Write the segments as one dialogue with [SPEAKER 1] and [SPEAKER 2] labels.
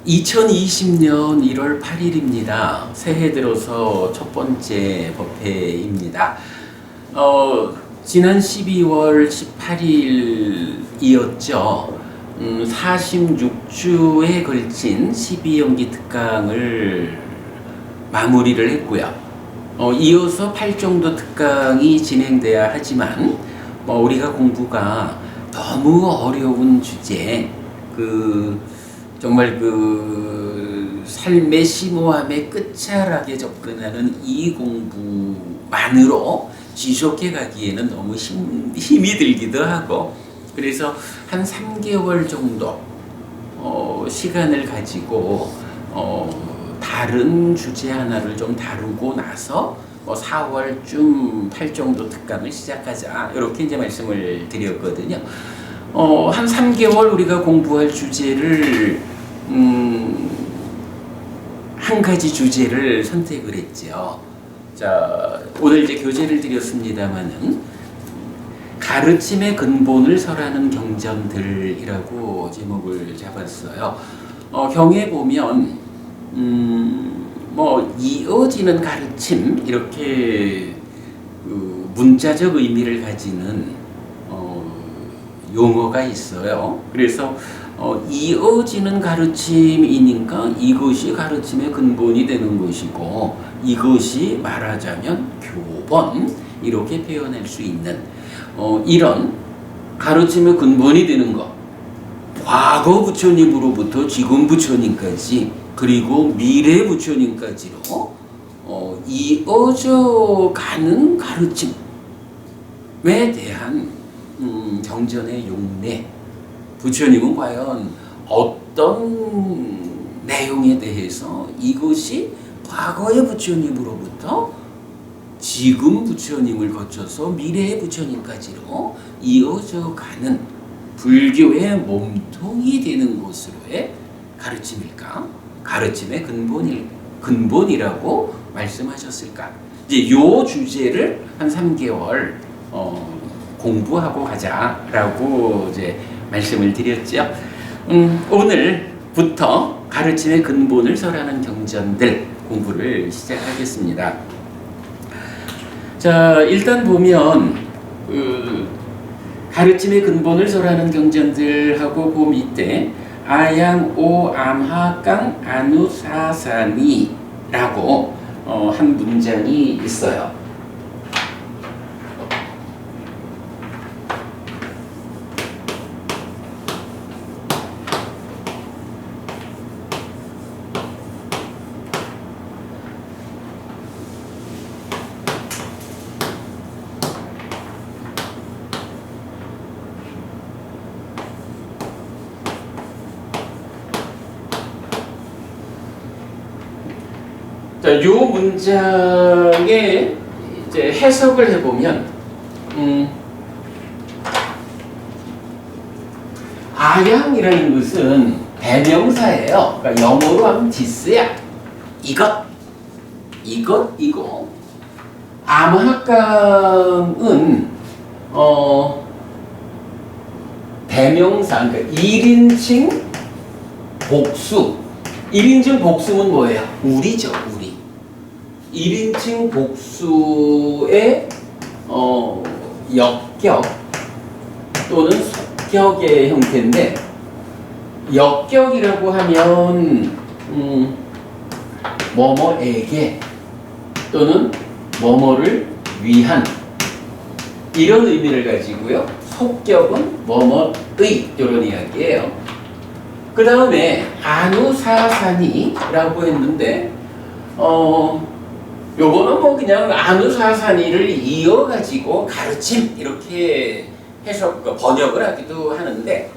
[SPEAKER 1] 2020년 1월 8일입니다. 새해 들어서 첫 번째 법회입니다. 지난 12월 18일이었죠. 46주에 걸친 12연기 특강을 마무리를 했고요. 이어서 8정도 특강이 진행돼야 하지만 우리가 공부가 너무 어려운 주제, 정말 삶의 심오함에 끝자락에 접근하는 이 공부만으로 지속해 가기에는 너무 힘이 들기도 하고, 그래서 한 3개월 정도 시간을 가지고 다른 주제 하나를 좀 다루고 나서 4월쯤 8정도 특강을 시작하자, 이렇게 이제 말씀을 드렸거든요. 한 3개월 우리가 공부할 주제를 한 가지 주제를 선택을 했죠. 자, 오늘 이제 교재를 드렸습니다만은 가르침의 근본을 설하는 경전들이라고 제목을 잡았어요. 경에 보면 이어지는 가르침, 이렇게 문자적 의미를 가지는 용어가 있어요. 그래서 이어지는 가르침이니까 이것이 가르침의 근본이 되는 것이고, 이것이 말하자면 교본, 이렇게 표현할 수 있는 이런 가르침의 근본이 되는 것, 과거 부처님으로부터 지금 부처님까지, 그리고 미래 부처님까지로 이어져 가는 가르침에 대한 경전의 용례, 부처님은 과연 어떤 내용에 대해서 이것이 과거의 부처님으로부터 지금 부처님을 거쳐서 미래의 부처님까지로 이어져 가는 불교의 몸통이 되는 것으로의 가르침일까? 가르침의 근본이라고 말씀하셨을까? 이제 이 주제를 한 3개월 공부하고 가자라고 이제 말씀을 드렸죠. 오늘부터 가르침의 근본을 설하는 경전들 공부를 시작하겠습니다. 자, 일단 보면 가르침의 근본을 설하는 경전들하고 그 밑에 아양 오 암하깡 아누사사니라고 한 문장이 있어요. 자, 요 문장의 이제 해석을 해보면, 아양이라는 것은 대명사예요. 그러니까 영어로 하면 this야. 이거. 암학강은 대명사, 그러니까 1인칭 복수. 1인칭 복수는 뭐예요? 우리죠, 우리. 1인칭 복수의 역격 또는 속격의 형태인데, 역격이라고 하면 뭐뭐에게 또는 뭐뭐를 위한, 이런 의미를 가지고요. 속격은 뭐뭐의, 이런 이야기예요. 그 다음에 아누사사니라고 했는데, 요거는 그냥 아누사사니를 이어가지고 가르침, 이렇게 번역을 하기도 하는데,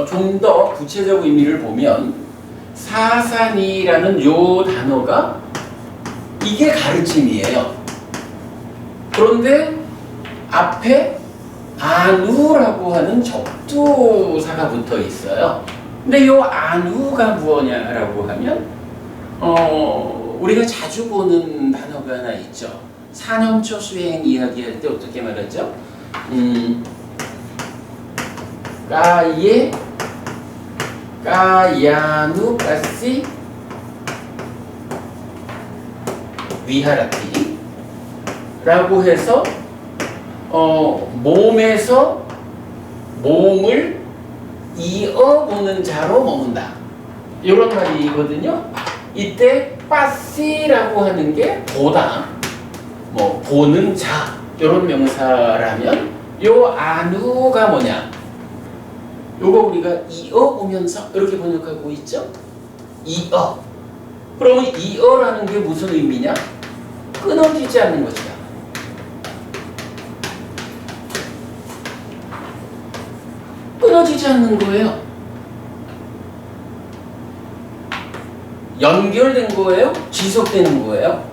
[SPEAKER 1] 좀 더 구체적 의미를 보면 사사니라는 요 단어가 이게 가르침이에요. 그런데 앞에 아누라고 하는 접두사가 붙어 있어요. 근데 요 아누가 무엇냐라고 하면 우리가 자주 보는 단어가 하나 있죠. 사념초 수행 이야기할 때 어떻게 말하죠? 까야누 까시 위하라티 라고 해서 몸에서 몸을 이어보는 자로 머문다. 이런 말이거든요. 이때 빠시라고 하는 게 보다, 뭐 보는 자 이런 명사라면 요 아누가 뭐냐? 요거 우리가 이어보면서 이렇게 번역하고 있죠? 이어. 그러면 이어라는 게 무슨 의미냐? 끊어지지 않는 것이다. 끊어지지 않는 거예요. 연결된 거예요? 지속되는 거예요?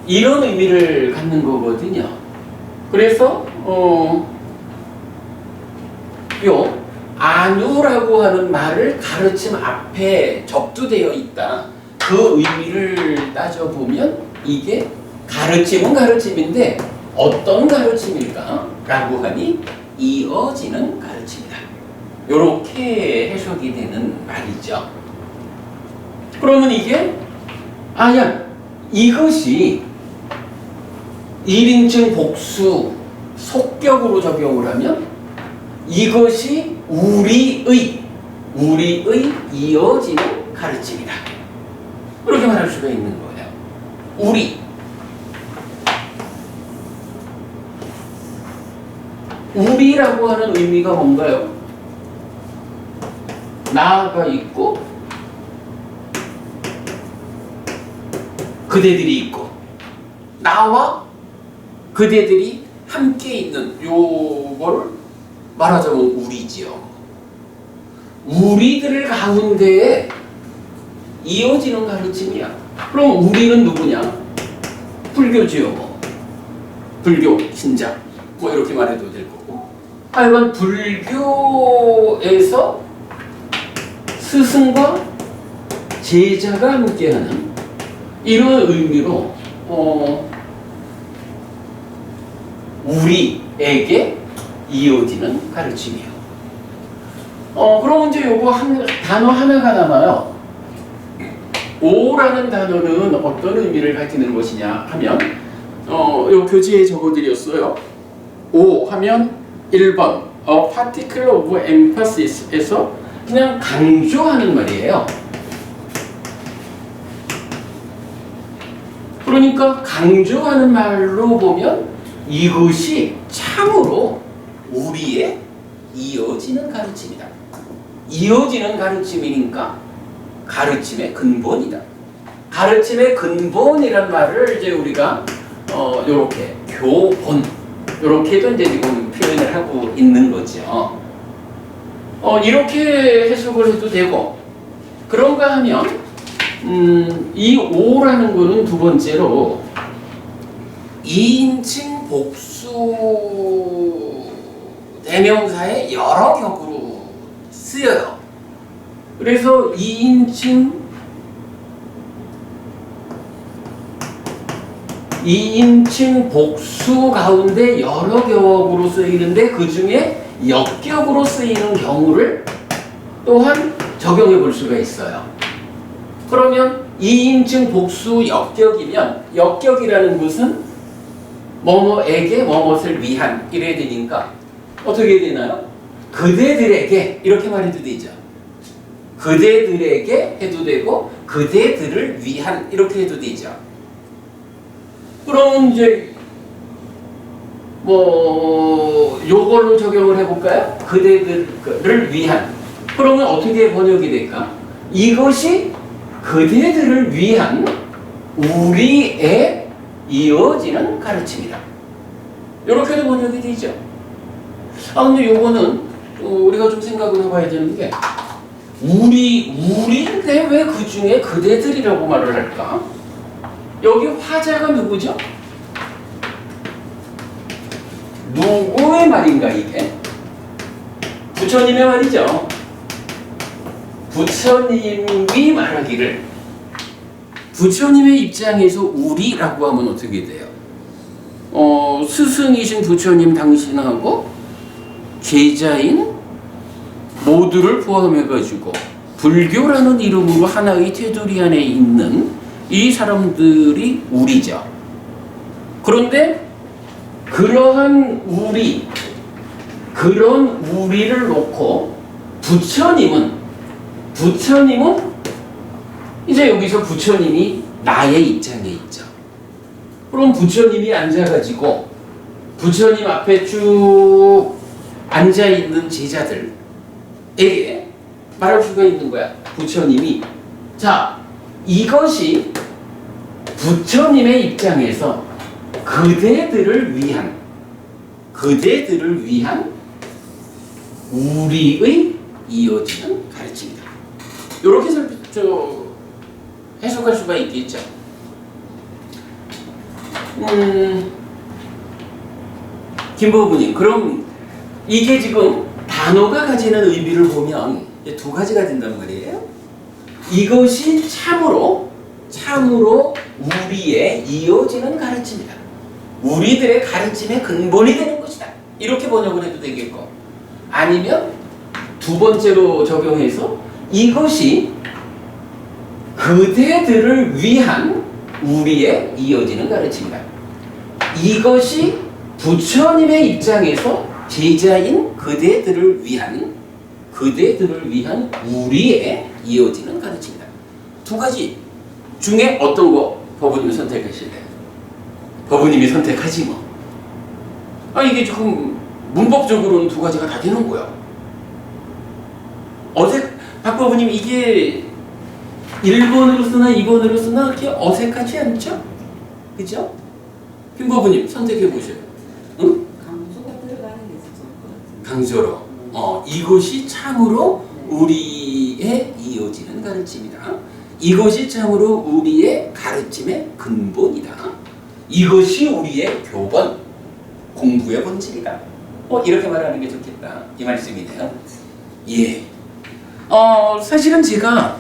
[SPEAKER 1] 이런 의미를 갖는 거거든요. 그래서 요 아누라고 하는 말을 가르침 앞에 접두되어 있다. 그 의미를 따져보면 이게 가르침은 가르침인데 어떤 가르침일까? 라고 하니 이어지는 가르침이다. 요렇게 해석이 되는 말이죠. 그러면 이게 이것이 1인칭 복수 속격으로 적용을 하면 이것이 우리의 이어지는 가르침이다. 그렇게 말할 수가 있는 거예요. 우리라고 하는 의미가 뭔가요? 나가 있고 그대들이 있고 나와 그대들이 함께 있는 요거를 말하자면 우리지요. 우리들 가운데에 이어지는 가르침이야. 그럼 우리는 누구냐? 불교지요. 뭐. 불교 신자 뭐 이렇게 말해도 될 거고. 하여간 불교에서 스승과 제자가 함께하는 이런 의미로 우리에게 이어지는 가르침이에요. 그럼 이제 요거 단어 하나가 남아요. 오라는 단어는 어떤 의미를 가지는 것이냐 하면 요 교재에 적어드렸어요. 오 하면 1번 A particle of emphasis 에서 그냥 강조하는 말이에요. 그러니까 강조하는 말로 보면 이것이 참으로 우리의 이어지는 가르침이다. 이어지는 가르침이니까 가르침의 근본이다. 가르침의 근본이란 말을 이제 우리가 요렇게 교본 요렇게도 이제 지금 표현을 하고 있는 거죠. 이렇게 해석을 해도 되고, 그런가 하면 이 오라는 거는 두 번째로 2인칭 복수 대명사의 여러 격으로 쓰여요. 그래서 2인칭 복수 가운데 여러 격으로 쓰이는데 그 중에 역격으로 쓰이는 경우를 또한 적용해 볼 수가 있어요. 그러면 2인칭 복수 역격이면 역격이라는 것은 뭐뭐에게 뭐뭇을 위한 이래야 되니까 어떻게 되나요? 그대들에게 이렇게 말해도 되죠. 그대들에게 해도 되고 그대들을 위한 이렇게 해도 되죠. 그럼 이제 뭐 요걸로 적용을 해볼까요? 그대들을 위한. 그러면 어떻게 번역이 될까? 이것이 그대들을 위한 우리의 이어지는 가르침이다. 이렇게도 번역이 되죠. 근데 요거는 우리가 좀 생각을 해봐야 되는 게 우리인데 왜 그 중에 그대들이라고 말을 할까? 여기 화자가 누구죠? 누구의 말인가 이게? 부처님의 말이죠. 부처님이 말하기를 부처님의 입장에서 우리라고 하면 어떻게 돼요? 스승이신 부처님 당신하고 제자인 모두를 포함해가지고 불교라는 이름으로 하나의 테두리 안에 있는 이 사람들이 우리죠. 그런데 그러한 그런 우리를 놓고 부처님은 이제 여기서 부처님이 나의 입장에 있죠. 그럼 부처님이 앉아가지고 부처님 앞에 쭉 앉아있는 제자들에게 말할 수가 있는 거야. 부처님이 자, 이것이 부처님의 입장에서 그대들을 위한 우리의 이어지는 가르침이다. 이렇게 해석할 수가 있겠죠. 김보부님, 그럼 이게 지금 단어가 가지는 의미를 보면 두 가지가 된단 말이에요. 이것이 참으로 우리의 이어지는 가르침이다. 우리들의 가르침의 근본이 되는 것이다. 이렇게 번역을 해도 되겠고, 아니면 두 번째로 적용해서 이것이 그대들을 위한 우리의 이어지는 가르침이다. 이것이 부처님의 입장에서 제자인 그대들을 위한 우리의 이어지는 가르침이다. 두 가지 중에 어떤 거 법부님이 선택하실래요? 법부님이 선택하지 뭐. 이게 지금 문법적으로는 두 가지가 다 되는 거야. 박 법부님, 이게 1번으로 쓰나 2번으로 쓰나 그렇게 어색하지 않죠? 그죠? 김 법부님 선택해 보세요. 응?
[SPEAKER 2] 강조가 들어가는 게 좋을 것 같아요.
[SPEAKER 1] 강조로. 이것이 참으로 우리의 이어지는 가르침이다. 이것이 참으로 우리의 가르침의 근본이다. 이것이 우리의 교본, 공부의 본질이다. 이렇게 말하는 게 좋겠다. 이 말씀이네요. 예. 사실은 제가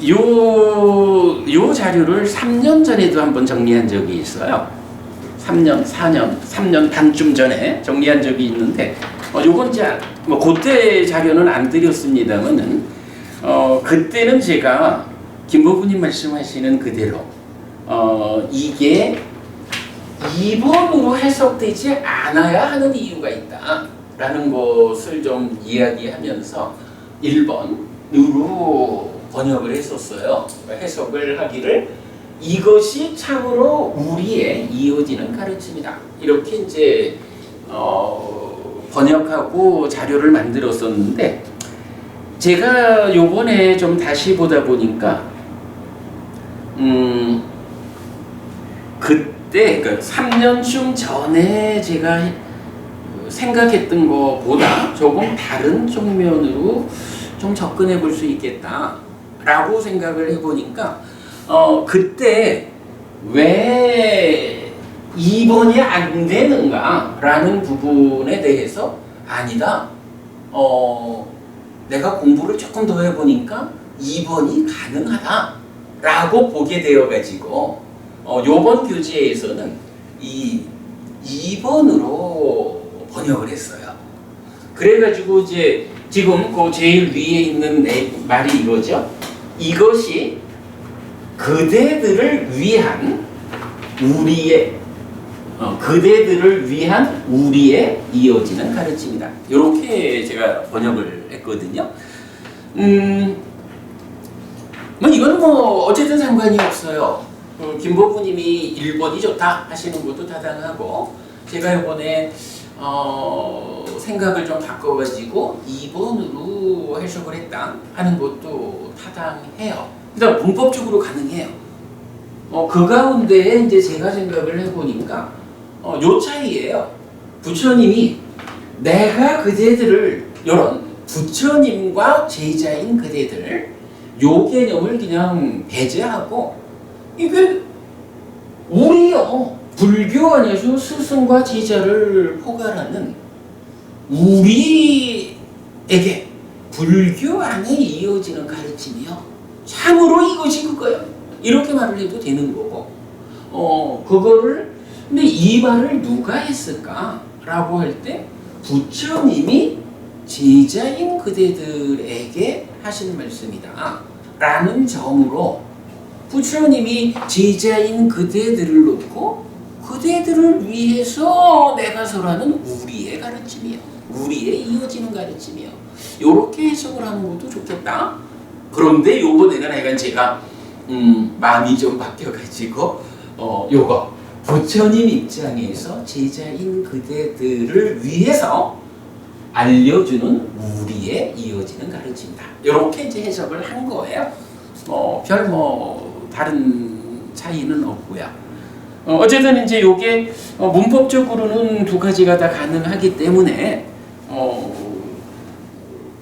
[SPEAKER 1] 요 자료를 3년 전에도 한번 정리한 적이 있어요. 3년 반쯤 전에 정리한 적이 있는데, 요건 그때 자료는 안 드렸습니다만은, 그때는 제가 김보부님 말씀하시는 그대로, 이게 2번으로 해석되지 않아야 하는 이유가 있다라는 것을 좀 이야기하면서 1번으로 번역을 했었어요. 해석을 하기를 이것이 참으로 우리의 이어지는 가르침이다. 이렇게 이제 번역하고 자료를 만들었었는데, 제가 요번에 좀 다시 보다 보니까 그때 그러니까 3년쯤 전에 제가 생각했던 것보다 조금 다른 측면으로 좀 접근해 볼 수 있겠다라고 생각을 해보니까 그때 왜 2번이 안 되는가라는 부분에 대해서 아니다. 내가 공부를 조금 더 해보니까 2번이 가능하다라고 보게 되어가지고 요번 교재에서는 이 2번으로 번역을 했어요. 그래가지고 이제 지금 그 제일 위에 있는 말이 이거죠. 이것이 그대들을 위한 우리의 이어지는 가르침이다. 이렇게 제가 번역을 했거든요. 이거는 어쨌든 상관이 없어요. 김보부님이 1번이 좋다 하시는 것도 타당하고, 제가 이번에 생각을 좀 바꿔가지고 2번으로 해석을 했다 하는 것도 타당해요. 일단 문법적으로 가능해요. 그 가운데 이제 제가 생각을 해보니까 요 차이예요. 부처님이 내가 그대들을, 이런 부처님과 제자인 그대들, 요 개념을 그냥 배제하고, 이게 우리요, 불교 안에서 스승과 제자를 포괄하는 우리에게 불교 안에 이어지는 가르침이요, 참으로 이것이 그거예요. 이렇게 말을 해도 되는 거고, 그거를, 근데 이 말을 누가 했을까라고 할 때 부처님이 제자인 그대들에게 하신 말씀이다 라는 점으로 부처님이 제자인 그대들을 놓고 그대들을 위해서 내가 설하는 우리의 가르침이요, 우리의 이어지는 가르침이요, 요렇게 해석을 하는 것도 좋겠다. 그런데 요번에는 약간 제가 마음이 좀 바뀌어가지고 요거 부처님 입장에서 제자인 그대들을 위해서 알려주는 우리의 이어지는 가르침이다, 이렇게 이제 해석을 한 거예요. 별 다른 차이는 없고요. 어쨌든 이제 요게 문법적으로는 두 가지가 다 가능하기 때문에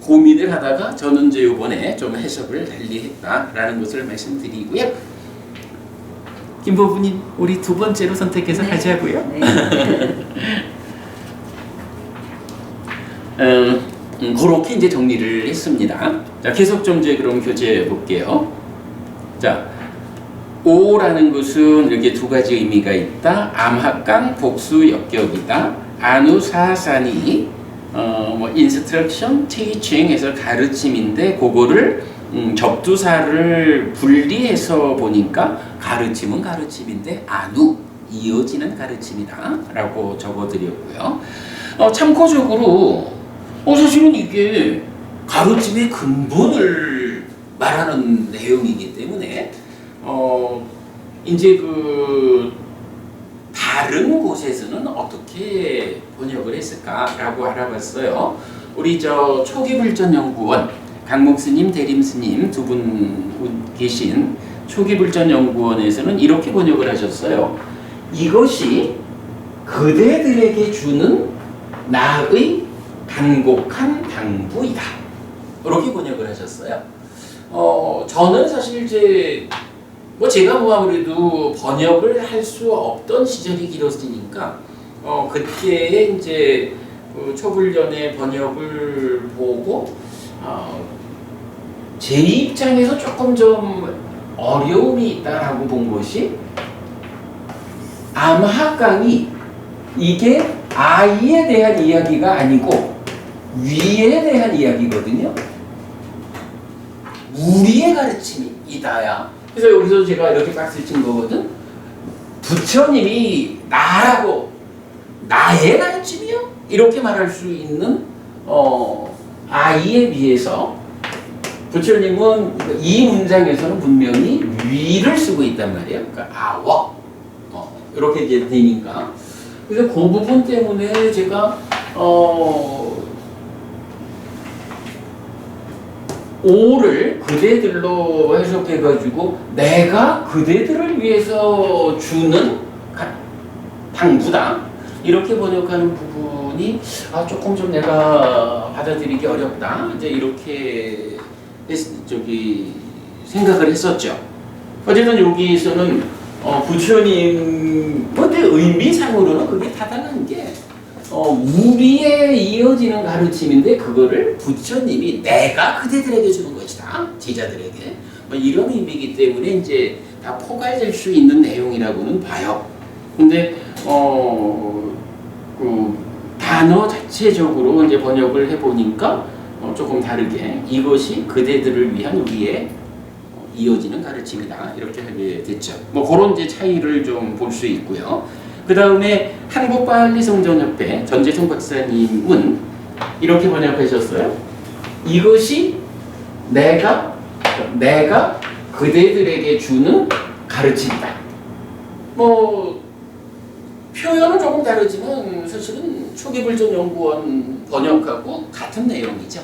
[SPEAKER 1] 고민을 하다가 저는 이제 요번에 좀 해석을 달리했다라는 것을 말씀드리고요. 김보부님, 우리 두 번째로 선택해서
[SPEAKER 2] 네.
[SPEAKER 1] 가자고요.
[SPEAKER 2] 네.
[SPEAKER 1] 그렇게 이제 정리를 했습니다. 자, 계속 좀 이제 그럼 교재해 볼게요. 자, 오라는 것은 이렇게 두 가지 의미가 있다. 암학강 복수 역격이다. 아누사산이 instruction, teaching에서 가르침인데 그거를 접두사를 분리해서 보니까 가르침은 가르침인데 아누, 이어지는 가르침이다 라고 적어드렸고요. 참고적으로 사실은 이게 가르침의 근본을 말하는 내용이기 때문에 이제 그 다른 곳에서는 어떻게 번역을 했을까라고 알아봤어요. 우리 저 초기불전연구원 강목스님, 대림스님 두 분 계신 초기불전연구원에서는 이렇게 번역을 하셨어요. 이것이 그대들에게 주는 나의 간곡한 당부이다, 이렇게 번역을 하셨어요. 저는 사실 이제 제가 아무래도 번역을 할 수 없던 시절이 길었으니까 그때 이제 초불련의 번역을 보고 제 입장에서 조금 좀 어려움이 있다라고 본 것이 암학강이 이게 아이에 대한 이야기가 아니고 위에 대한 이야기거든요. 우리의 가르침이다야. 그래서 여기서 제가 이렇게 박스 친 거거든. 부처님이 나라고, 나의 가르침이요? 이렇게 말할 수 있는 아이에 비해서 부처님은 이 문장에서는 분명히 위를 쓰고 있단 말이에요. 그러니까 아워 이렇게 이제 되니까. 그래서 그 부분 때문에 제가 오를 그대들로 해석해가지고 내가 그대들을 위해서 주는 당부다, 이렇게 번역하는 부분이 조금 좀 내가 받아들이기 어렵다, 이제 이렇게 생각을 했었죠. 어쨌든 여기서는 부처님 근데 의미상으로는 그게 타당한 게 우리의 이어지는 가르침인데 그거를 부처님이 내가 그대들에게 주는 것이다, 제자들에게, 이런 의미이기 때문에 이제 다 포괄될 수 있는 내용이라고는 봐요. 근데 그 단어 자체적으로 이제 번역을 해보니까 조금 다르게 이것이 그대들을 위한 우리의 이어지는 가르침이다, 이렇게 하게 됐죠. 그런 이제 차이를 좀 볼 수 있고요. 그 다음에 한국파알리성전협회 전재성 박사님은 이렇게 번역하셨어요. 이것이 내가 그대들에게 주는 가르침이다. 표현은 조금 다르지만 사실은 초기불전연구원 번역하고 같은 내용이죠.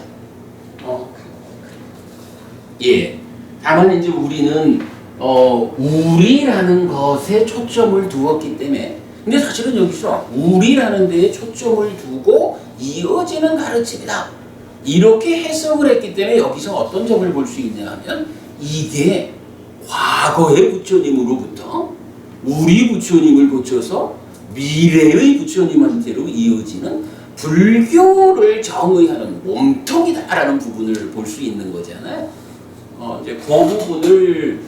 [SPEAKER 1] 예. 다만 이제 우리는 우리라는 것에 초점을 두었기 때문에, 근데 사실은 여기서 우리라는 데에 초점을 두고 이어지는 가르침이다, 이렇게 해석을 했기 때문에 여기서 어떤 점을 볼 수 있냐 하면 이게 과거의 부처님으로부터 우리 부처님을 거쳐서 미래의 부처님한테로 이어지는 불교를 정의하는 몸통이다라는 부분을 볼 수 있는 거잖아요. 이제 그 부분을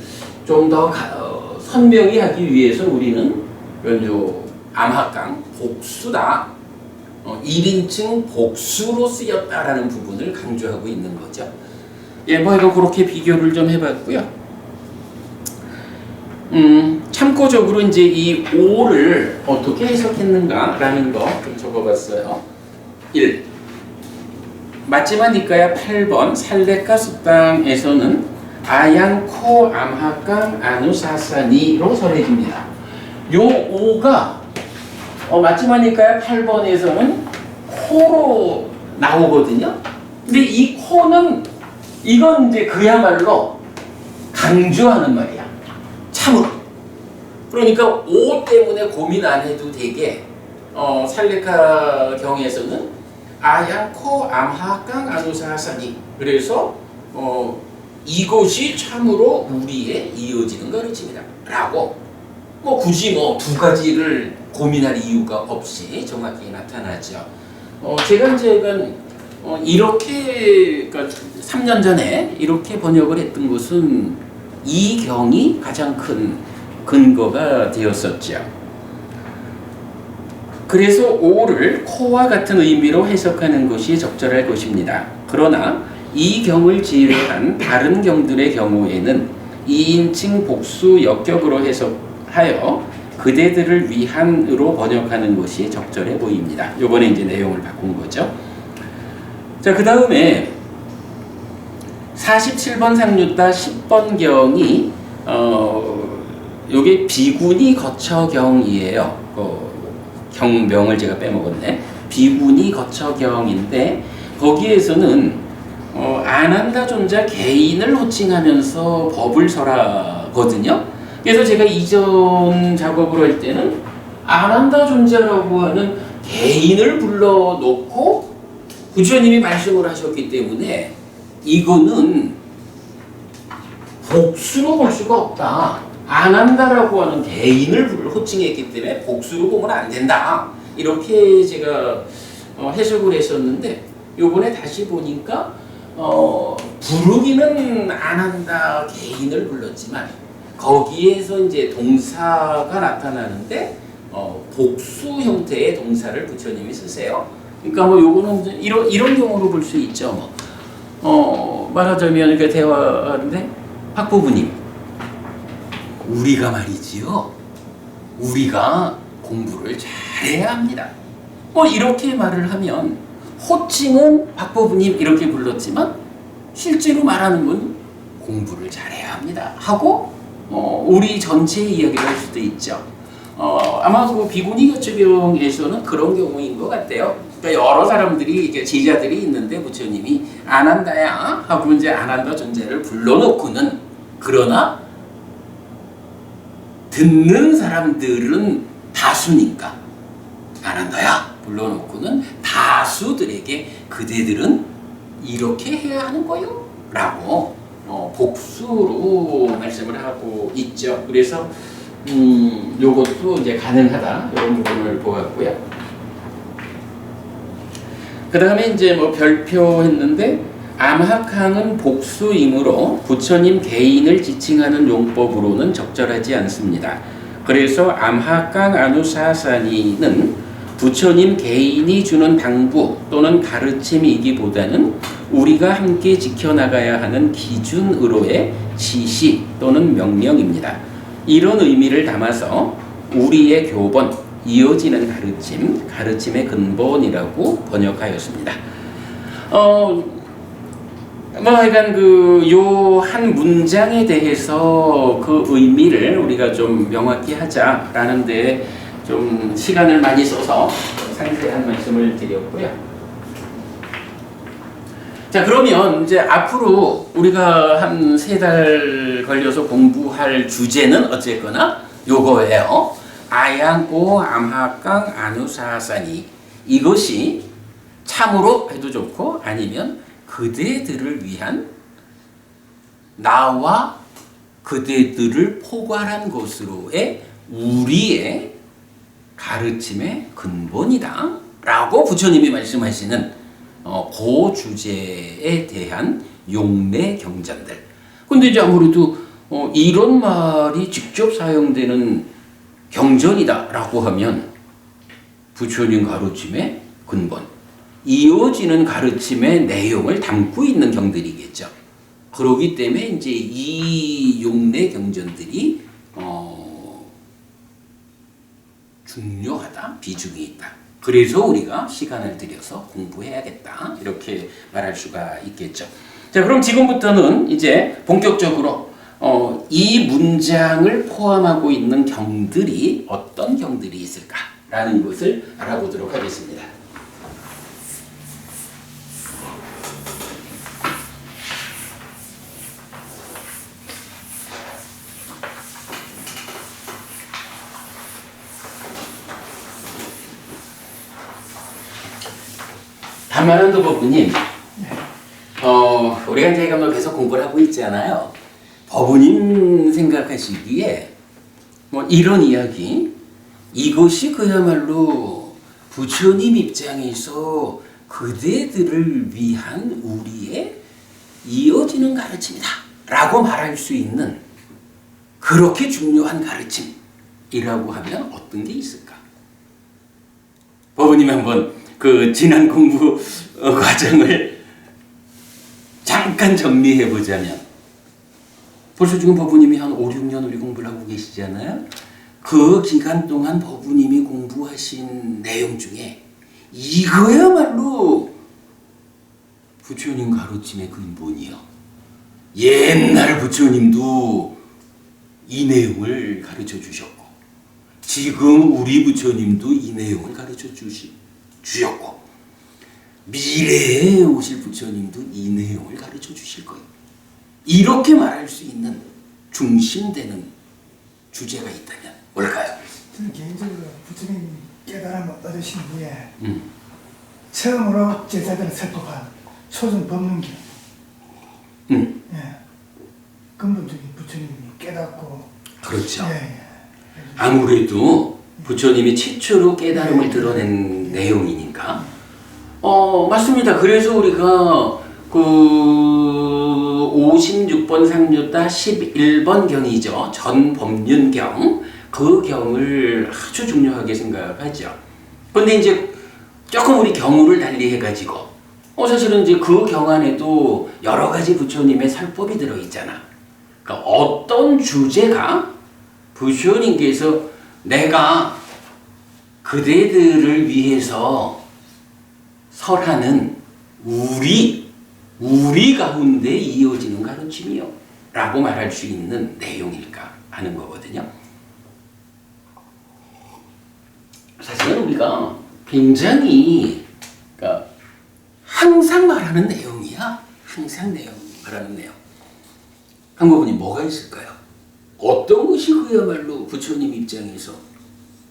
[SPEAKER 1] 좀 더 선명히 하기 위해서 우리는 암학강 복수다, 1인칭 복수로 쓰였다라는 부분을 강조하고 있는 거죠. 예, 뭐 이거 그렇게 비교를 좀 해봤고요. 참고적으로 이제 이 5를 어떻게 해석했는가라는 거 좀 적어봤어요. 1. 맞지마니까야 8번 살레카 숙당에서는 아양코 암하강 아누사사니로 설해집니다. 요 5가 맞지마니까야 8번에서는 코로 나오거든요. 근데 이 코는 이건 이제 그야말로 강조하는 말이야. 참으로. 그러니까 5 때문에 고민 안 해도 되게 살레카 경에서는 아양코 암하강 아누사사니 그래서 이것이 참으로 우리의 이어지는 가르침이다 라고 뭐 굳이 뭐 두 가지를 고민할 이유가 없이 정확히 나타나죠. 제가 이제 이렇게 그러니까 3년 전에 이렇게 번역을 했던 것은 이 경이 가장 큰 근거가 되었었죠. 그래서 5를 코와 같은 의미로 해석하는 것이 적절할 것입니다. 그러나 이 경을 제외한 다른 경들의 경우에는 2인칭 복수 역격으로 해석하여 그대들을 위한으로 번역하는 것이 적절해 보입니다. 요번에 이제 내용을 바꾼 거죠. 자, 그 다음에 47번 상류따 10번 경이 요게 비구니 거처경이에요. 경명을 제가 빼먹었네. 비구니 거처경인데 거기에서는 아난다 존자 개인을 호칭하면서 법을 설하거든요. 그래서 제가 이전 작업을 할 때는 아난다 존자라고 하는 개인을 불러놓고 부처님이 말씀을 하셨기 때문에 이거는 복수로 볼 수가 없다. 아난다라고 하는 개인을 호칭했기 때문에 복수로 보면 안 된다. 이렇게 제가 해석을 했었는데 요번에 다시 보니까 부르기는 아난다 개인을 불렀지만 거기에서 이제 동사가 나타나는데 복수 형태의 동사를 부처님이 쓰세요. 그러니까 뭐 요거는 이런 경우로 볼 수 있죠. 말하자면 이렇게 대화하는데 학부부님, 우리가 말이지요. 우리가 공부를 잘해야 합니다. 이렇게 말을 하면 호칭은 박부부님 이렇게 불렀지만 실제로 말하는 건 공부를 잘해야 합니다. 하고 우리 전체의 이야기를 할 수도 있죠. 아마 그 비구니 거처경에서는 그런 경우인 것 같아요. 그러니까 여러 사람들이 이제 제자들이 있는데 부처님이 안 한다야 하고 이제 안 한다 존재를 불러놓고는 그러나 듣는 사람들은 다수니까 안 한다야 불러놓고는 다수들에게 그대들은 이렇게 해야 하는 거요 라고 복수로 말씀을 하고 있죠. 그래서 요것도 이제 가능하다 이런 부분을 보았고요. 그 다음에 이제 뭐 별표했는데 암학항은 복수이므로 부처님 개인을 지칭하는 용법으로는 적절하지 않습니다. 그래서 암학강 아누사사니는 부처님 개인이 주는 당부 또는 가르침이기보다는 우리가 함께 지켜나가야 하는 기준으로의 지시 또는 명령입니다. 이런 의미를 담아서 우리의 교본, 이어지는 가르침, 가르침의 근본이라고 번역하였습니다. 하여간 요 한 문장에 대해서 그 의미를 우리가 좀 명확히 하자라는 데 좀 시간을 많이 써서 상세한 말씀을 드렸고요. 자, 그러면 이제 앞으로 우리가 한 3달 걸려서 공부할 주제는 어쨌거나 요거예요. 아양고 암학강 아누사사니, 이것이 참으로 해도 좋고 아니면 그대들을 위한 나와 그대들을 포괄한 것으로의 우리의 가르침의 근본이다 라고 부처님이 말씀하시는 그 주제에 대한 용례 경전들. 근데 이제 아무래도 이런 말이 직접 사용되는 경전이다 라고 하면 부처님 가르침에 근본, 이어지는 가르침의 내용을 담고 있는 경들이겠죠. 그러기 때문에 이제 이 용례 경전들이 중요하다, 비중이 있다. 그래서 우리가 시간을 들여서 공부해야겠다, 이렇게 말할 수가 있겠죠. 자, 그럼 지금부터는 이제 본격적으로 이 문장을 포함하고 있는 경들이 어떤 경들이 있을까라는 것을 알아보도록 하겠습니다. 담만한도 법부님, 우리가 이제 계속 공부를 하고 있잖아요. 법부님 생각하시기에 뭐 이런 이야기, 이것이 그야말로 부처님 입장에서 그대들을 위한 우리의 이어지는 가르침이다 라고 말할 수 있는 그렇게 중요한 가르침이라고 하면 어떤 게 있을까? 법부님 한번 그 지난 공부 과정을 잠깐 정리해 보자면, 벌써 지금 법부님이 한 5, 6년 우리 공부를 하고 계시잖아요. 그 기간 동안 법부님이 공부하신 내용 중에 이거야말로 부처님 가르침의 근본이요. 옛날 부처님도 이 내용을 가르쳐 주셨고, 지금 우리 부처님도 이 내용을 가르쳐 주셨고, 미래에 오실 부처님도 이 내용을 가르쳐 주실 거예요. 이렇게 말할 수 있는 중심되는 주제가 있다면 뭘까요?
[SPEAKER 3] 저는 개인적으로 부처님 깨달음을 얻으신 후에 처음으로 제자들을 설법한 초승 법문경, 예, 근본적인 부처님이 깨닫고,
[SPEAKER 1] 그렇죠.
[SPEAKER 3] 예.
[SPEAKER 1] 아무래도 부처님이 최초로 깨달음을 드러낸 내용이니까. 맞습니다. 그래서 우리가 그 56번 상류다 11번 경이죠. 전법륜경, 그 경을 아주 중요하게 생각하죠. 근데 이제 조금 우리 경우를 달리 해가지고 사실은 이제 그 경 안에도 여러 가지 부처님의 설법이 들어있잖아. 그러니까 어떤 주제가 부처님께서 내가 그대들을 위해서 설하는 우리 가운데 이어지는 가르침이요 라고 말할 수 있는 내용일까 하는 거거든요. 사실은 우리가 굉장히, 그러니까 항상 말하는 내용이야. 항상 말하는 내용. 한국분이 뭐가 있을까요? 어떤 것이 그야말로 부처님 입장에서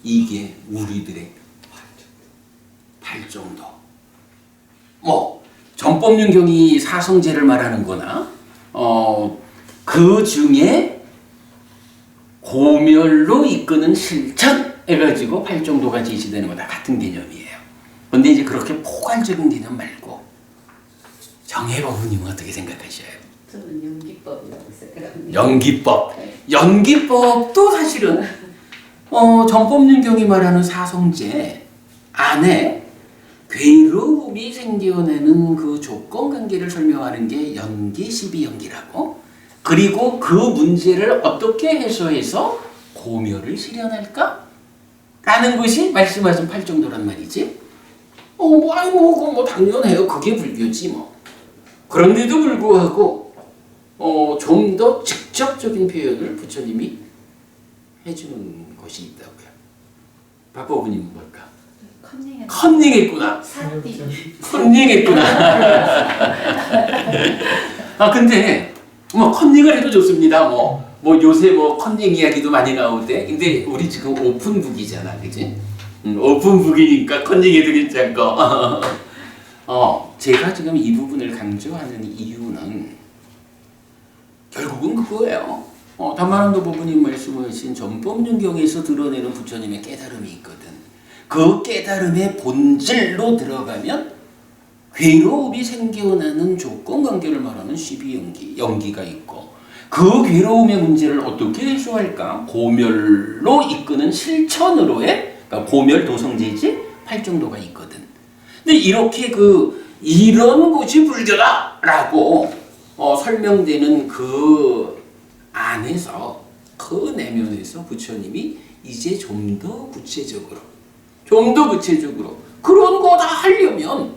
[SPEAKER 1] 이게 우리들의 팔정도, 전법륜경이 사성제를 말하는 거나 그 중에 고멸로 이끄는 실천 해가지고 팔정도가 제시되는 거다 같은 개념이에요. 근데 이제 그렇게 포괄적인 개념 말고 정해법부님은 어떻게 생각하셔요?
[SPEAKER 2] 저는 연기법이라고 생각합니다.
[SPEAKER 1] 연기법. 연기법도 사실은 전법륜경이 말하는 사성제 안에 괴로움이 생겨내는 그 조건관계를 설명하는 게 연기, 시비연기라고, 그리고 그 문제를 어떻게 해소해서 고멸을 실현할까? 라는 것이 말씀하신 팔정도란 말이지. 그건 당연해요. 그게 불교지 뭐. 그런데도 불구하고 좀 더 직접적인 표현을 부처님이 해주는 것이 있다고요. 박법부님은 뭘까? 컨닝했구나. 컨닝했구나. 근데 컨닝을 해도 좋습니다. 요새 컨닝 이야기도 많이 나오대. 근데 우리 지금 오픈북이잖아, 그지? 오픈북이니까 컨닝해도 괜찮고. 제가 지금 이 부분을 강조하는 이유는 결국은 그거예요. 담만한도 법부님 말씀하신 전법륜경에서 드러내는 부처님의 깨달음이 있거든. 그 깨달음의 본질로 들어가면 괴로움이 생겨나는 조건관계를 말하는 시비연기, 연기가 있고, 그 괴로움의 문제를 어떻게 해소할까? 고멸로 이끄는 실천으로의, 그러니까 고멸 도성제지 팔정도가 있거든. 근데 이렇게 이런 것이 불교다라고 설명되는 그 안에서 그 내면에서 부처님이 이제 좀 더 구체적으로 그런 거 다 하려면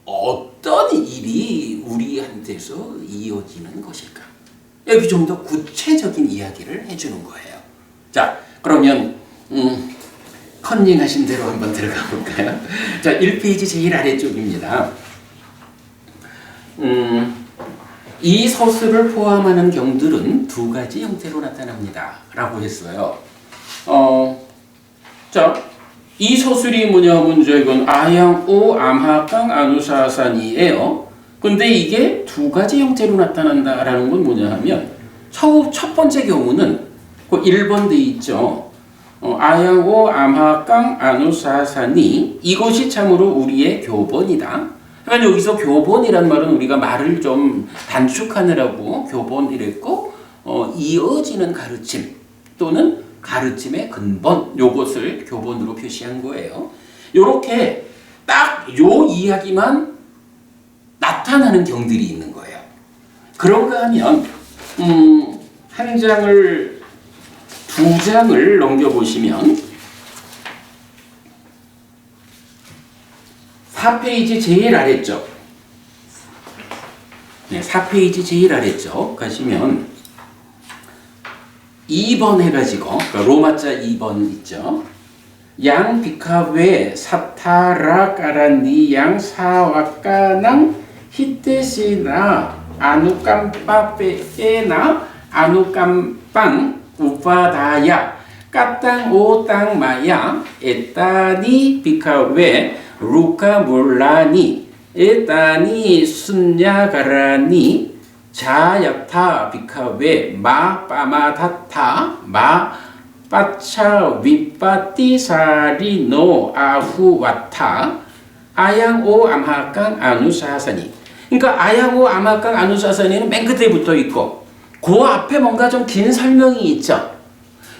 [SPEAKER 1] 어떤 일이 우리한테서 이어지는 것일까? 여기 좀 더 구체적인 이야기를 해주는 거예요. 자, 그러면 컨닝하신 대로 한번 들어가 볼까요? 자, 1페이지 제일 아래쪽입니다. 이 서술을 포함하는 경들은 두 가지 형태로 나타납니다. 라고 했어요. 자, 이 서술이 뭐냐 하면 이건 아양오 암하강 아누사산이에요. 근데 이게 두 가지 형태로 나타난다라는 건 뭐냐 하면 첫 번째 경우는 그 1번 돼 있죠. 아양오 암하강 아누사산이 이것이 참으로 우리의 교본이다. 그러니까 여기서 교본이란 말은 우리가 말을 좀 단축하느라고 교본이랬고 이어지는 가르침 또는 가르침의 근본 요것을 교본으로 표시한 거예요. 요렇게 딱 요 이야기만 나타나는 경들이 있는 거예요. 그런가 하면 한 장을 두 장을 넘겨보시면 4페이지 제일 아래쪽 4페이지 제일 아래쪽 가시면 2번 해가지고 그러니까 로마자 2번 있죠. 양 비카웨 사타라 까라니 양 사와까낭 히테시나 아누깜빠페에나 아누깜빵 우파다야 까땅 오땅 마야 에따니 비카웨 루카 몰라니 에따니 순야가라니 자야타 비카웨 마 빠마다타 마 빠차 위빠띠사리노 아후와타 아양오 암하강 아누사사니. 그러니까 아양오 암하강 아누사사니는 맨 끝에 붙어 있고 그 앞에 뭔가 좀 긴 설명이 있죠.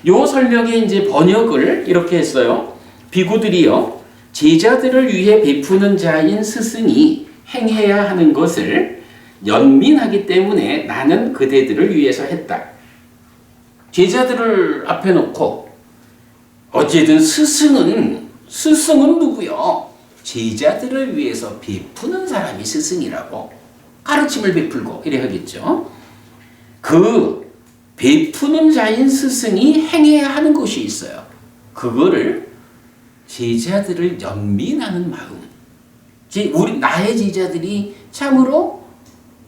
[SPEAKER 1] 요 설명에 이제 번역을 이렇게 했어요. 비구들이요 제자들을 위해 베푸는 자인 스승이 행해야 하는 것을 연민하기 때문에 나는 그대들을 위해서 했다. 제자들을 앞에 놓고 어쨌든 스승은 누구요? 제자들을 위해서 베푸는 사람이 스승이라고 가르침을 베풀고 이래 하겠죠. 그 베푸는 자인 스승이 행해야 하는 것이 있어요. 그거를 제자들을 연민하는 마음. 나의 제자들이 참으로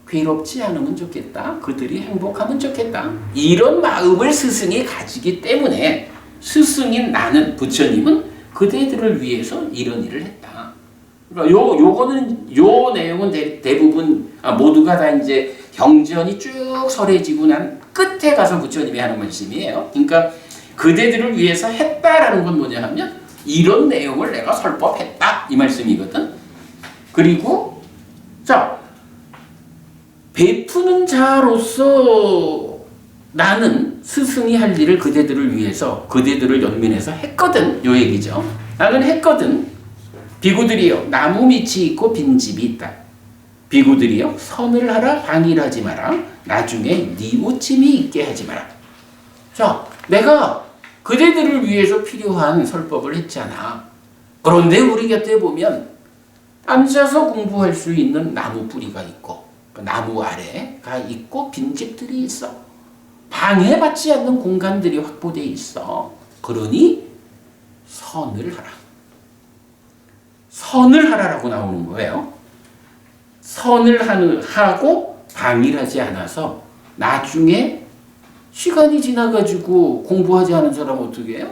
[SPEAKER 1] 괴롭지 않으면 좋겠다. 그들이 행복하면 좋겠다. 이런 마음을 스승이 가지기 때문에 스승인 나는 부처님은 그대들을 위해서 이런 일을 했다. 그러니까 요거는 요 내용은 대부분 모두가 다 이제 경전이 쭉 설해지고 난 끝에 가서 부처님이 하는 말씀이에요. 그러니까 그대들을 위해서 했다라는 건 뭐냐 하면 이런 내용을 내가 설법했다 이 말씀이거든. 그리고 자 베푸는 자로서 나는 스승이 할 일을 그대들을 위해서 그대들을 연민해서 했거든 요 얘기죠. 나는 했거든. 비구들이요 나무 밑이 있고 빈집이 있다. 비구들이요 선을 하라 방일하지 마라. 나중에 뉘우침이 있게 하지 마라. 자 내가 그대들을 위해서 필요한 설법을 했잖아. 그런데 우리 곁에 보면 앉아서 공부할 수 있는 나무 뿌리가 있고 나무 아래가 있고 빈집들이 있어. 방해받지 않는 공간들이 확보되어 있어. 그러니 선을 하라. 선을 하라라고 나오는 거예요. 선을 하고 방일하지 않아서 나중에 시간이 지나가지고 공부하지 않은 사람 어떻게 해요?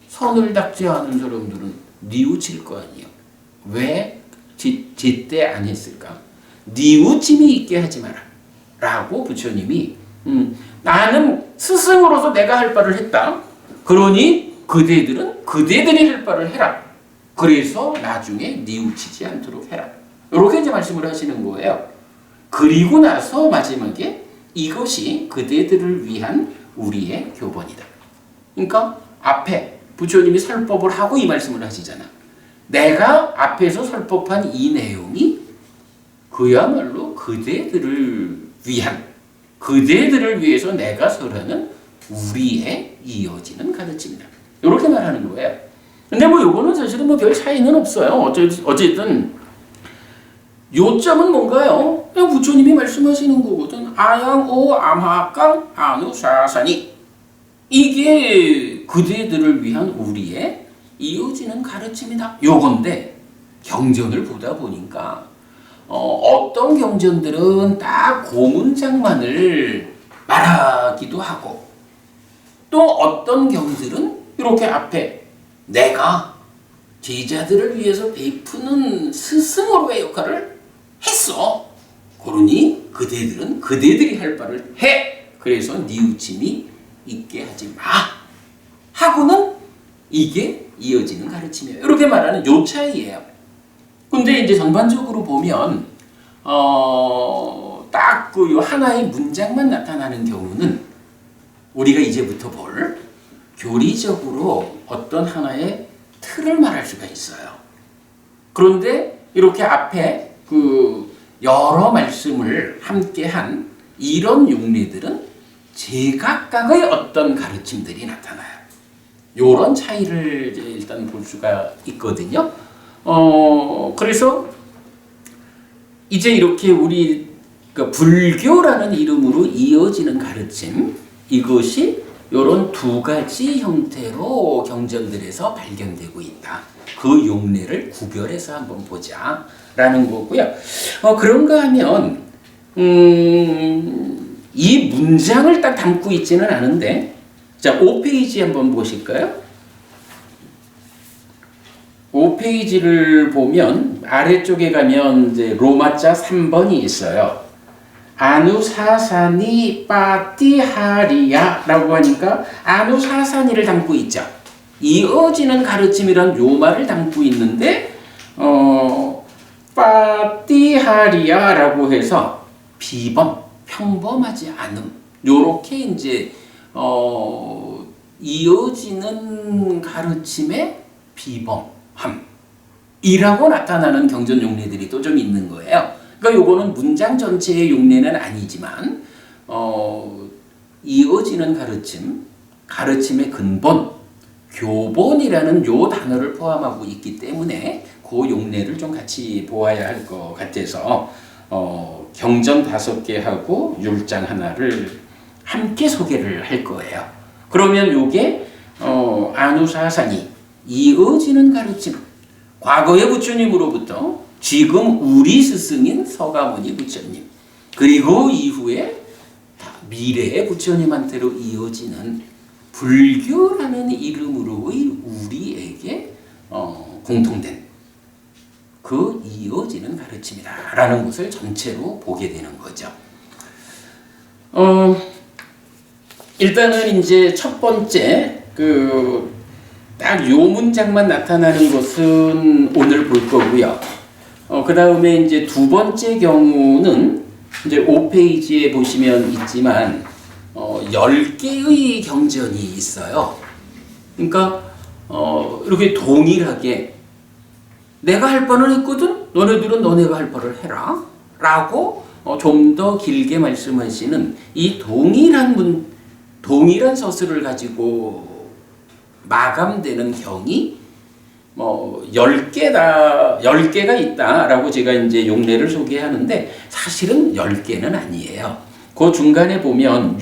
[SPEAKER 1] 선을 닦지 않은 사람들은 뉘우칠 거 아니에요. 왜 제때 안 했을까? 뉘우침이 있게 하지 마라 라고 부처님이 나는 스승으로서 내가 할 바를 했다. 그러니 그대들은 그대들이 할 바를 해라. 그래서 나중에 뉘우치지 않도록 해라. 이렇게 이제 말씀을 하시는 거예요. 그리고 나서 마지막에 이것이 그대들을 위한 우리의 교본이다. 그러니까 앞에 부처님이 설법을 하고 이 말씀을 하시잖아. 내가 앞에서 설법한 이 내용이 그야말로 그대들을 위해서 내가 설하는 우리의 이어지는 가르침이다. 이렇게 말하는 거예요. 근데 뭐 요거는 사실은 뭐 별 차이는 없어요. 어쨌든 요점은 뭔가요? 그냥 부처님이 말씀하시는 거거든. 아양오 암하깡 아누사사니. 이게 그대들을 위한 우리의 이어지는 가르침이다. 요건데 경전을 보다 보니까 어떤 경전들은 딱 그 문장만을 말하기도 하고 또 어떤 경들은 이렇게 앞에 내가 제자들을 위해서 베푸는 스승으로의 역할을 했어. 그러니 그대들은 그대들이 할 바를 해. 그래서 뉘우침이 있게 하지 마. 하고는 이게 이어지는 가르침이에요. 이렇게 말하는 요 차이예요. 근데 이제 전반적으로 보면 딱 그 하나의 문장만 나타나는 경우는 우리가 이제부터 볼 교리적으로 어떤 하나의 틀을 말할 수가 있어요. 그런데 이렇게 앞에 그 여러 말씀을 함께한 이런 용례들은 제각각의 어떤 가르침들이 나타나요. 이런 차이를 일단 볼 수가 있거든요. 그래서 이제 이렇게 우리 그러니까 불교라는 이름으로 이어지는 가르침, 이것이 이런 두 가지 형태로 경전들에서 발견되고 있다. 그 용례를 구별해서 한번 보자라는 거고요. 그런가 하면 이 문장을 딱 담고 있지는 않은데, 자 5페이지 한번 보실까요? 5페이지를 보면 아래쪽에 가면 이제 로마자 3번이 있어요. 아누사사니 빠티하리야라고 하니까 아누사사니를 담고 있죠. 이어지는 가르침이란 요 말을 담고 있는데 빠티하리야라고 해서 비범, 평범하지 않음, 요렇게 이제 이어지는 가르침의 비범함이라고 나타나는 경전 용례들이 또 좀 있는 거예요. 그러니까 요거는 문장 전체의 용례는 아니지만 이어지는 가르침, 가르침의 근본, 교본이라는 요 단어를 포함하고 있기 때문에 그 용례를 좀 같이 보아야 할 것 같아서 경전 5개하고 율장 하나를 함께 소개를 할 거예요. 그러면 요게 아누사사니, 이어지는 가르침, 과거의 부처님으로부터 지금 우리 스승인 서가모니 부처님, 그리고 이후에 미래의 부처님한테로 이어지는 불교라는 이름으로의 우리에게 공통된 그 이어지는 가르침이다라는 것을 전체로 보게 되는 거죠. 일단은 이제 첫 번째 딱 요 문장만 나타나는 것은 오늘 볼 거고요. 그 다음에 이제 두 번째 경우는 이제 5페이지에 보시면 있지만 10개의 경전이 있어요. 그러니까 이렇게 동일하게 내가 할 바는 했거든? 너네들은 너네가 할 바를 해라 라고 좀 더 길게 말씀하시는 이 동일한 서술을 가지고 마감되는 경이 10개가 있다라고 제가 이제 용례를 소개하는데 사실은 10개는 아니에요. 그 중간에 보면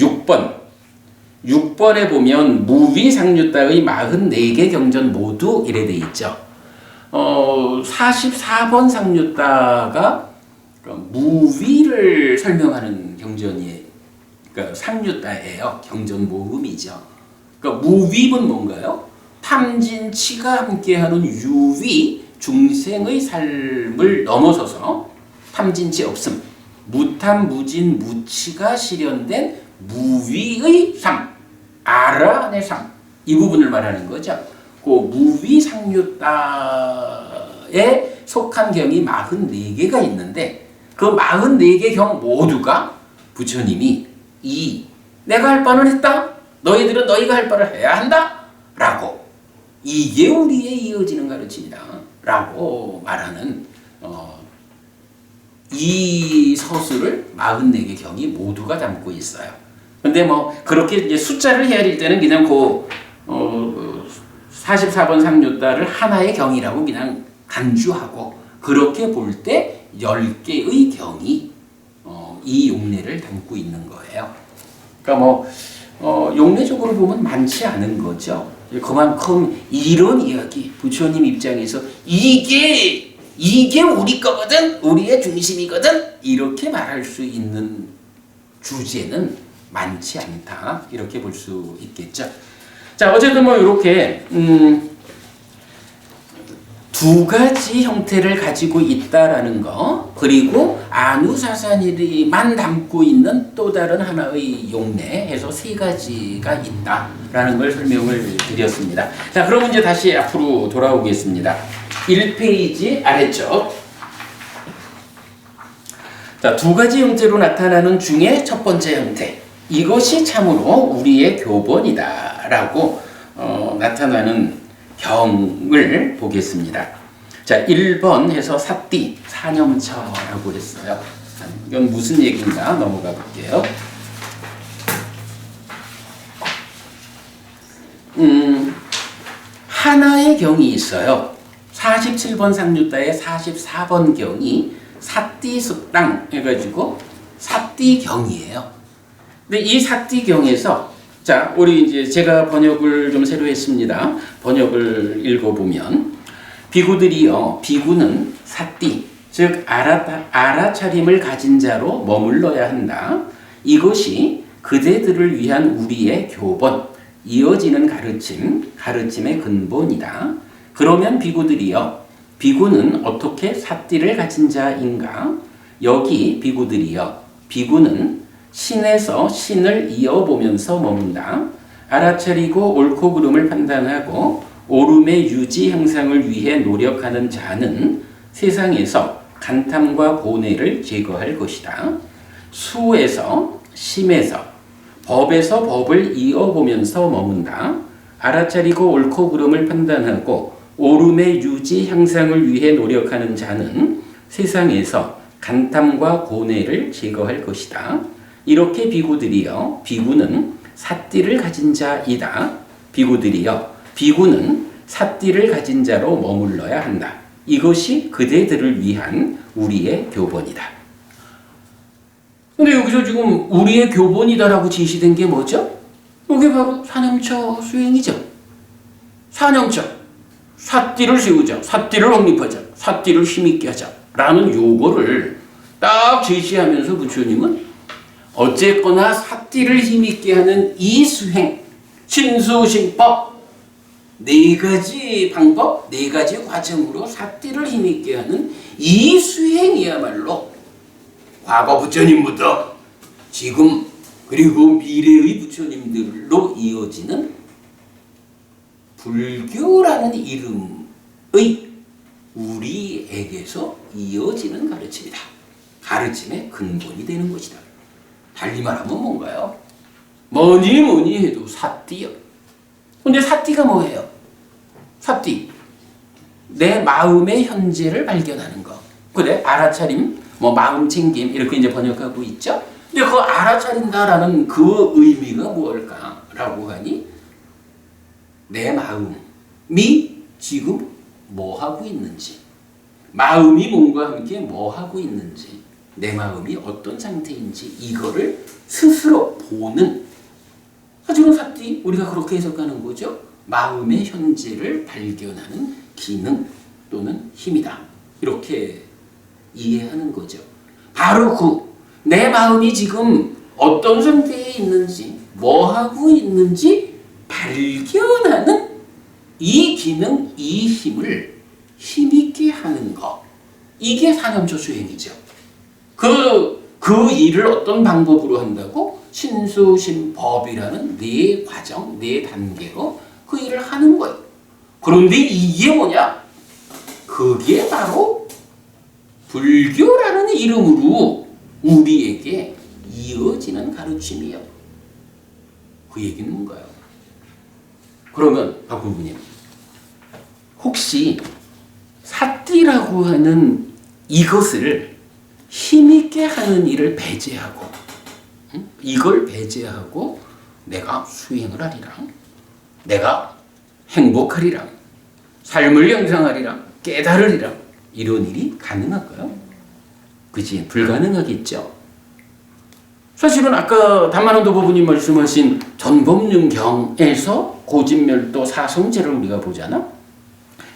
[SPEAKER 1] 6번에 보면 무위상류따의 44개 경전 모두 이래 돼 있죠. 44번 상류따가 무위를 설명하는 경전이에요. 그러니까 상류따예요. 경전 모음이죠. 그러니까 무위는 뭔가요? 탐진치가 함께하는 유위, 중생의 삶을 넘어서서 탐진치 없음, 무탐, 무진, 무치가 실현된 무위의 삶, 아라한의 삶, 이 부분을 말하는 거죠. 그 무위상류따에 속한 경이 44개가 있는데 그 44개 경 모두가 부처님이 내가 할 바는 했다. 너희들은 너희가 할 바를 해야 한다. 라고 이게 우리의 이어지는 가르침이다. 라고 말하는 이 서술을 44개 경이 모두가 담고 있어요. 근데 뭐 그렇게 이제 숫자를 헤아릴 때는 그냥 그 44번 상류따를 하나의 경이라고 그냥 간주하고, 그렇게 볼 때 10개의 경이 이 용례를 담고 있는 거예요. 그러니까 뭐 용례적으로 보면 많지 않은 거죠. 그만큼 이런 이야기, 부처님 입장에서 이게 우리 거거든, 우리의 중심이거든, 이렇게 말할 수 있는 주제는 많지 않다, 이렇게 볼 수 있겠죠. 자, 어쨌든 뭐 이렇게 두 가지 형태를 가지고 있다라는 거, 그리고 안우사산이만 담고 있는 또 다른 하나의 용례 해서 세 가지가 있다라는 걸 설명을 드렸습니다. 자, 그럼 이제 다시 앞으로 돌아오겠습니다. 1페이지 아래쪽. 자, 두 가지 형태로 나타나는 중에 첫 번째 형태, 이것이 참으로 우리의 교본이다라고 나타나는 경을 보겠습니다. 자, 1번 해서 사띠, 사념처라고 했어요. 이건 무슨 얘기인가 넘어가 볼게요. 하나의 경이 있어요. 47번 상류따의 44번 경이 사띠숙당 해가지고 사띠경이에요. 근데 이 사띠경에서, 자, 우리 이제 제가 번역을 좀 새로 했습니다. 번역을 읽어보면, 비구들이요, 비구는 사띠, 즉 알아차림을 가진 자로 머물러야 한다. 이것이 그대들을 위한 우리의 교본, 이어지는 가르침의 근본이다. 그러면 비구들이요, 비구는 어떻게 사띠를 가진 자인가? 여기 비구들이요, 비구는 신에서 신을 이어보면서 머문다. 알아차리고 옳고 그름을 판단하고 옳음의 유지 향상을 위해 노력하는 자는 세상에서 간탐과 고뇌를 제거할 것이다. 수에서 심에서 법에서 법을 이어보면서 머문다. 알아차리고 옳고 그름을 판단하고 옳음의 유지 향상을 위해 노력하는 자는 세상에서 간탐과 고뇌를 제거할 것이다. 이렇게 비구들이여, 비구는 사띠를 가진 자이다. 비구들이여, 비구는 사띠를 가진 자로 머물러야 한다. 이것이 그대들을 위한 우리의 교본이다. 근데 여기서 지금 우리의 교본이다라고 제시된 게 뭐죠? 이게 바로 사념처 수행이죠. 사념처, 사띠를 세우자, 사띠를 확립하자, 사띠를 힘있게 하자 라는 요거를 딱 제시하면서 부처님은 어쨌거나 사띠를 힘있게 하는 이 수행, 신수신법, 네 가지 방법, 네 가지 과정으로 사띠를 힘있게 하는 이 수행이야말로 과거 부처님부터 지금 그리고 미래의 부처님들로 이어지는 불교라는 이름의 우리에게서 이어지는 가르침이다. 가르침의 근본이 되는 것이다. 달리 말하면 뭔가요? 뭐니 해도 사띠요. 근데 사띠가 뭐예요? 사띠, 내 마음의 현재를 발견하는 거. 그래, 알아차림, 뭐 마음 챙김 이렇게 이제 번역하고 있죠. 근데 그 알아차린다라는 그 의미가 무엇일까라고 하니, 내 마음이 지금 뭐 하고 있는지, 마음이 몸과 함께 뭐 하고 있는지, 내 마음이 어떤 상태인지 이거를 스스로 보는, 하지만 사띠 우리가 그렇게 해석하는 거죠. 마음의 현재를 발견하는 기능 또는 힘이다. 이렇게 이해하는 거죠. 바로 내 마음이 지금 어떤 상태에 있는지, 뭐 하고 있는지 발견하는 이 기능, 이 힘을 힘있게 하는 것. 이게 사념처 수행이죠. 그 일을 어떤 방법으로 한다고? 신수신법이라는 네 과정, 네 단계로 그 일을 하는 거예요. 그런데 이게 뭐냐? 그게 바로 불교라는 이름으로 우리에게 이어지는 가르침이에요. 그 얘기는 뭔가요? 그러면 박 부부님, 혹시 삿띠라고 하는 이것을 힘있게 하는 일을 배제하고, 이걸 배제하고 내가 수행을 하리라, 내가 행복하리라, 삶을 영상하리라, 깨달으리라, 이런 일이 가능할까요? 그지? 불가능하겠죠. 사실은 아까 담만원도 법부님 말씀하신 전법륜경에서 고집멸도 사성제를 우리가 보잖아.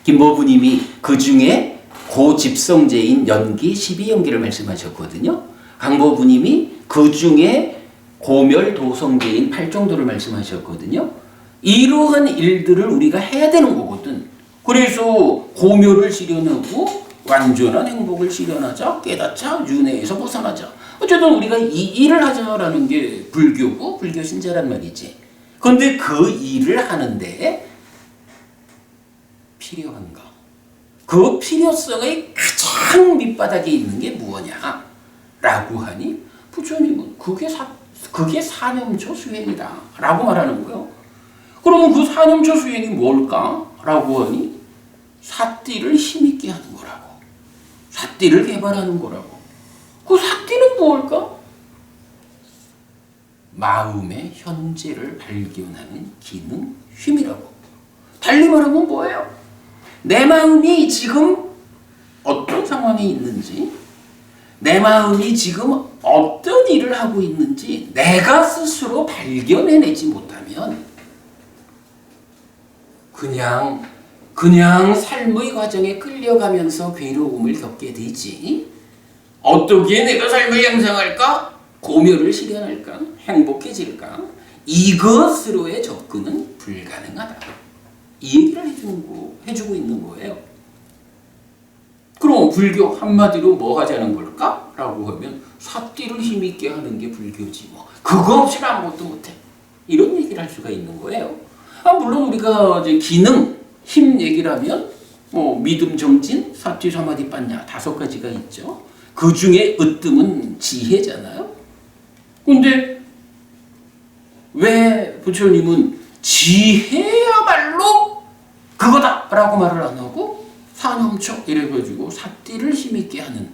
[SPEAKER 1] 김법부님이 그 중에 고집성제인 연기 12연기를 말씀하셨거든요. 강법부님이 그 중에 고멸도성제인 8정도를 말씀하셨거든요. 이러한 일들을 우리가 해야 되는 거거든. 그래서 고멸을 실현하고 완전한 행복을 실현하자, 깨닫자, 윤회에서 벗어나자. 어쨌든 우리가 이 일을 하자라는 게 불교고 불교 신자란 말이지. 그런데 그 일을 하는데 필요한가? 그 필요성의 가장 밑바닥에 있는 게 무엇냐? 라고 하니 부처님은 그게 사념초 수행이다 라고 말하는 거예요. 그러면 그 사념초 수행이 뭘까? 라고 하니 삿띠를 힘있게 하는 거라고. 삿띠를 개발하는 거라고. 그 삿띠는 뭘까? 마음의 현재를 발견하는 기능, 힘이라고. 달리 말하면 뭐예요? 내 마음이 지금 어떤 상황에 있는지, 내 마음이 지금 어떤 일을 하고 있는지 내가 스스로 발견해내지 못하면 그냥 삶의 과정에 끌려가면서 괴로움을 겪게 되지. 어떻게 내가 삶을 양상할까? 고멸을 실현할까? 행복해질까? 이것으로의 접근은 불가능하다. 이 얘기를 해주고 있는 거예요. 그럼 불교 한마디로 뭐 하자는 걸까? 라고 하면 삿띠를 힘있게 하는 게 불교지 뭐. 그거 없이는 아무것도 못해. 이런 얘기를 할 수가 있는 거예요. 물론 우리가 이제 기능, 힘 얘기를 하면 뭐 믿음, 정진, 사티, 사마디, 빠냐 5가지가 있죠. 그 중에 으뜸은 지혜잖아요. 근데 왜 부처님은 지혜야말로 그거다 라고 말을 안 하고 사념초 이래가지고 삿띠를 힘있게 하는,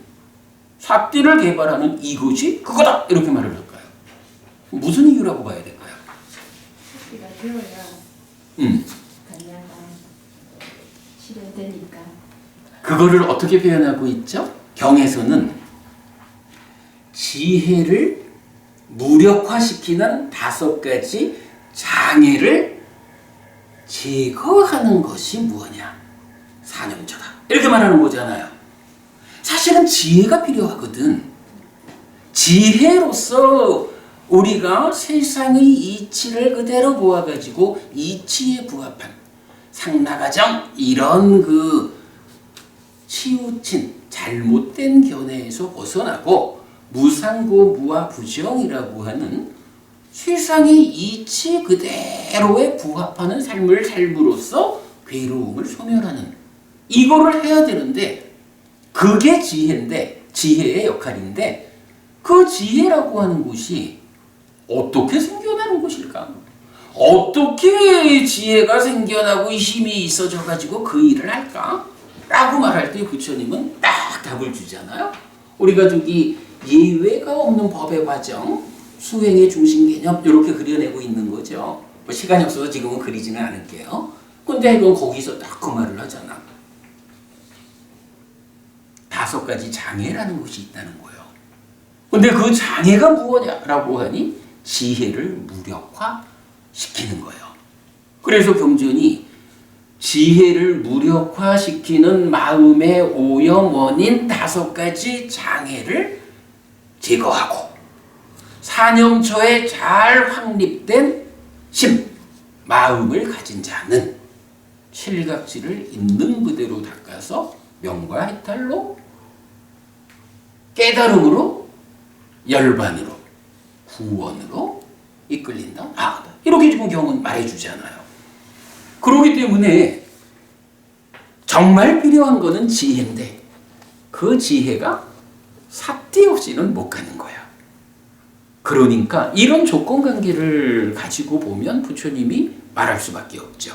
[SPEAKER 1] 삿띠를 개발하는 이것이 그거다 이렇게 말을 할까요? 무슨 이유라고 봐야 될까요?
[SPEAKER 2] 삿띠가 배워야 단야가 실현되니까.
[SPEAKER 1] 그거를 어떻게 표현하고 있죠? 경에서는 지혜를 무력화시키는 5가지 장애를 제거하는 것이 무엇이냐? 사념초다. 이렇게 말하는 거잖아요. 사실은 지혜가 필요하거든. 지혜로서 우리가 세상의 이치를 그대로 보아가지고 이치에 부합한 상나가정 이런 그 치우친 잘못된 견해에서 벗어나고 무상고 무아부정이라고 하는 세상의 이치 그대로에 부합하는 삶을 삶으로써 괴로움을 소멸하는 이거를 해야 되는데 그게 지혜인데, 지혜의 역할인데 그 지혜라고 하는 것이 어떻게 생겨나는 것일까? 어떻게 지혜가 생겨나고 힘이 있어져 가지고 그 일을 할까? 라고 말할 때 부처님은 딱 답을 주잖아요. 우리가 저기 예외가 없는 법의 과정, 수행의 중심 개념 이렇게 그려내고 있는 거죠. 뭐 시간이 없어서 지금은 그리지는 않을게요. 근데 이건 거기서 딱 그 말을 하잖아. 5가지 장애라는 것이 있다는 거예요. 근데 그 장애가 무엇이냐라고 하니 지혜를 무력화시키는 거예요. 그래서 경전이 지혜를 무력화시키는 마음의 오염 원인 5가지 장애를 제거하고 사념초에 잘 확립된 심, 마음을 가진 자는 칠각지를 있는 그대로 닦아서 명과 해탈로 깨달음으로 열반으로 구원으로 이끌린다. 이렇게 지금 경은 말해주잖아요. 그렇기 때문에 정말 필요한 거는 지혜인데 그 지혜가 삿띠 없이는 못 가는 거야. 그러니까 이런 조건관계를 가지고 보면 부처님이 말할 수밖에 없죠.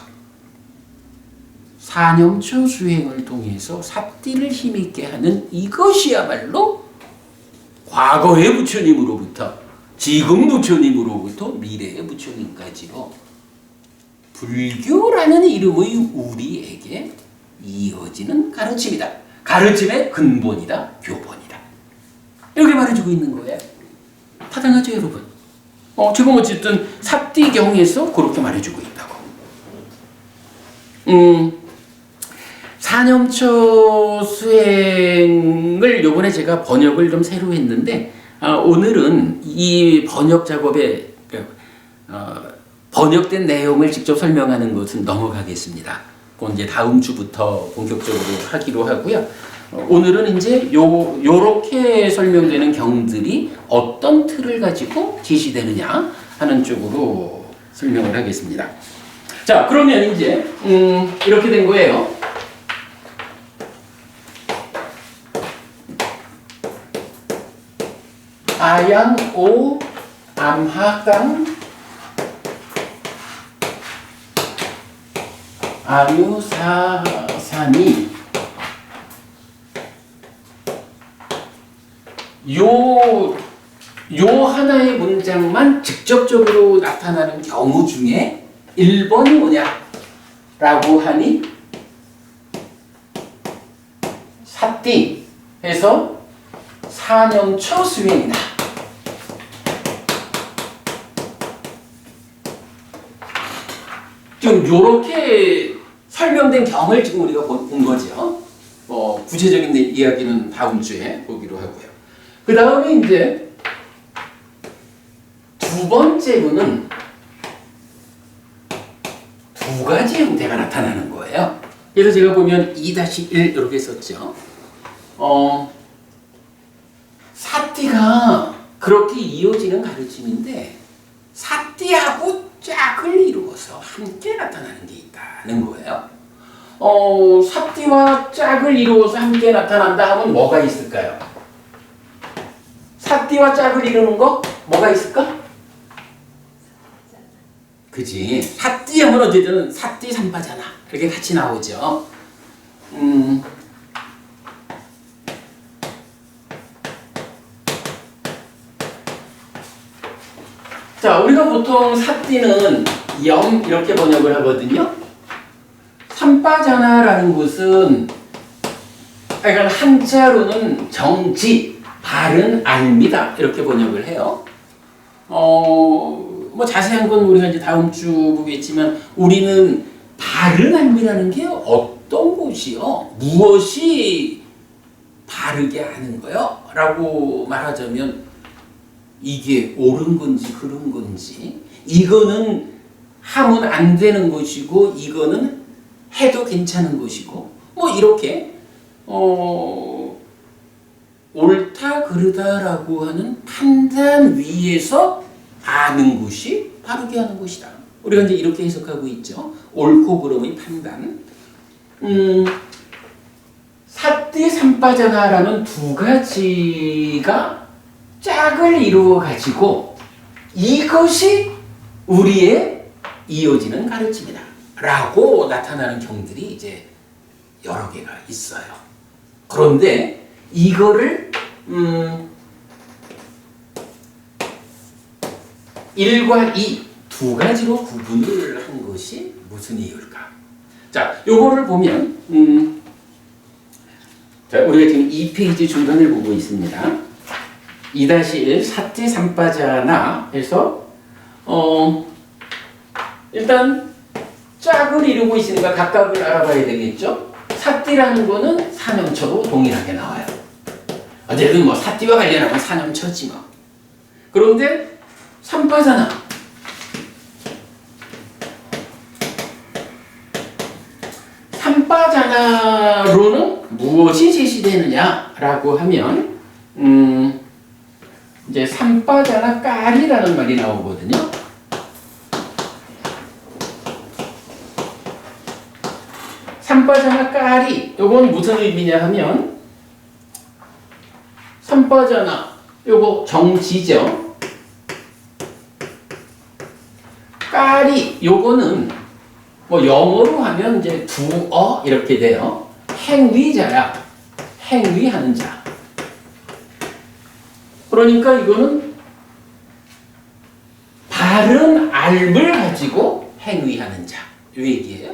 [SPEAKER 1] 사념초 수행을 통해서 삿띠를 힘있게 하는 이것이야말로 과거의 부처님으로부터 지금 부처님으로부터 미래의 부처님까지로 불교라는 이름의 우리에게 이어지는 가르침이다. 가르침의 근본이다. 교본이다. 이렇게 말해주고 있는 거예요. 타당하죠, 여러분? 지금 어쨌든 삿띠경에서 그렇게 말해주고 있다고. 사념초 수행을 요번에 제가 번역을 좀 새로 했는데 오늘은 이 번역 작업에 번역된 내용을 직접 설명하는 것은 넘어가겠습니다. 그건 이제 다음 주부터 본격적으로 하기로 하고요. 오늘은 이제 요렇게 설명되는 경들이 어떤 틀을 가지고 제시되느냐 하는 쪽으로 설명을 하겠습니다. 자, 그러면 이제 이렇게 된 거예요. 아양 오 암하강 아유사산이 요 하나의 문장만 직접적으로 나타나는 경우 중에 1번이 뭐냐라고 하니 삿띠에서 사념초 수행이다. 지금 요렇게 설명된 경을 지금 우리가 본 거죠. 구체적인 이야기는 다음 주에 보기로 하고요. 그 다음에 이제 두 번째로는 두 가지 형태가 나타나는 거예요. 그래서 제가 보면 2-1 이렇게 썼죠. 삿띠가 그렇게 이어지는 가르침인데 삿띠하고 짝을 이루어서 함께 나타나는 게 있다는 거예요. 삿띠와 짝을 이루어서 함께 나타난다 하면 뭐가 있을까요? 삿띠와 짝을 이루는 거 뭐가 있을까? 그지? 삿띠 하면 어쨌든 삿띠 삼바잖아. 이렇게 같이 나오죠. 자, 우리가 보통 삿띠는 염 이렇게 번역을 하거든요. 삼바자나라는 것은 그러니까 한자로는 정지, 바른 알미다 이렇게 번역을 해요. 뭐 자세한 건 우리가 이제 다음 주 보겠지만 우리는 바른 알미라는 게 어떤 것이요? 무엇이 바르게 하는 거요? 라고 말하자면 이게 옳은 건지 그른 건지 이거는 하면 안 되는 것이고 이거는 해도 괜찮은 것이고 뭐 이렇게 옳다 그르다라고 하는 판단 위에서 아는 것이 바르게 하는 것이다. 우리가 이제 이렇게 해석하고 있죠. 옳고 그름의 판단. 삿띠 삼바자나라는 두 가지가 짝을 이루어 가지고 이것이 우리의 이어지는 가르침이다 라고 나타나는 경들이 이제 여러 개가 있어요. 그런데 이거를 1과 2 두 가지로 구분을 한 것이 무슨 이유일까? 자, 요거를 보면 자, 우리가 지금 2페이지 중간을 보고 있습니다. 2-1 삿띠 삼바자나 해서 일단 짝을 이루고 있으니까 각각을 알아봐야 되겠죠. 삿띠라는 거는 사념초로 동일하게 나와요. 어쨌든 뭐 삿띠와 관련하면 사념초지 뭐. 그런데 삼바자나 삼바자나로는 무엇이 제시되느냐라고 하면 이제 삼바자나 깔이라는 말이 나오거든요. 삼바자나 깔이 요건 무슨 의미냐 하면 삼바자나 요거 정지죠. 깔이 요거는 뭐 영어로 하면 이제 do어 이렇게 돼요. 행위자야. 행위하는 자. 그러니까 이거는 바른 알을 가지고 행위하는 자. 이 얘기예요.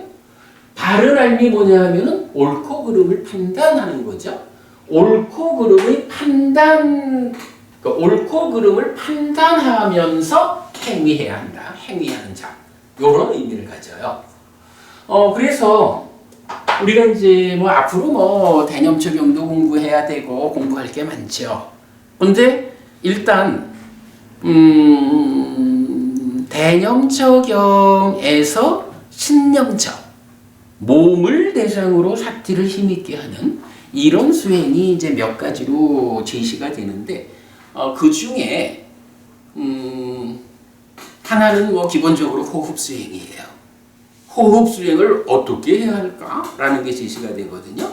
[SPEAKER 1] 바른 알이 뭐냐 하면은 옳고 그름을 판단하는 거죠. 옳고 그름의 판단, 그러니까 옳고 그름을 판단하면서 행위해야 한다. 행위하는 자. 이런 의미를 가져요. 그래서 우리가 이제 뭐 앞으로 뭐 대념 적용도 공부해야 되고 공부할 게 많죠. 근데 일단 대념 적용에서 신념적 몸을 대상으로 사티를 힘있게 하는 이런 수행이 이제 몇 가지로 제시가 되는데 그 중에 하나는 뭐 기본적으로 호흡 수행이에요. 호흡 수행을 어떻게 해야 할까라는 게 제시가 되거든요.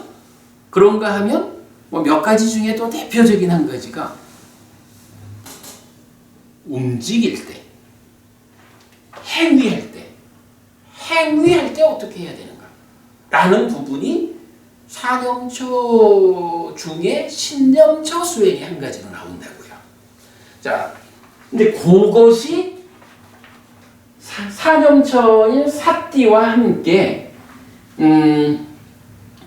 [SPEAKER 1] 그런가 하면 뭐 몇 가지 중에 또 대표적인 한 가지가 움직일 때, 행위할 때 어떻게 해야 되는가 라는 부분이 사념처 중에 신념처 수행이 한 가지로 나온다고요. 자, 근데 그것이 사념처인 사띠와 함께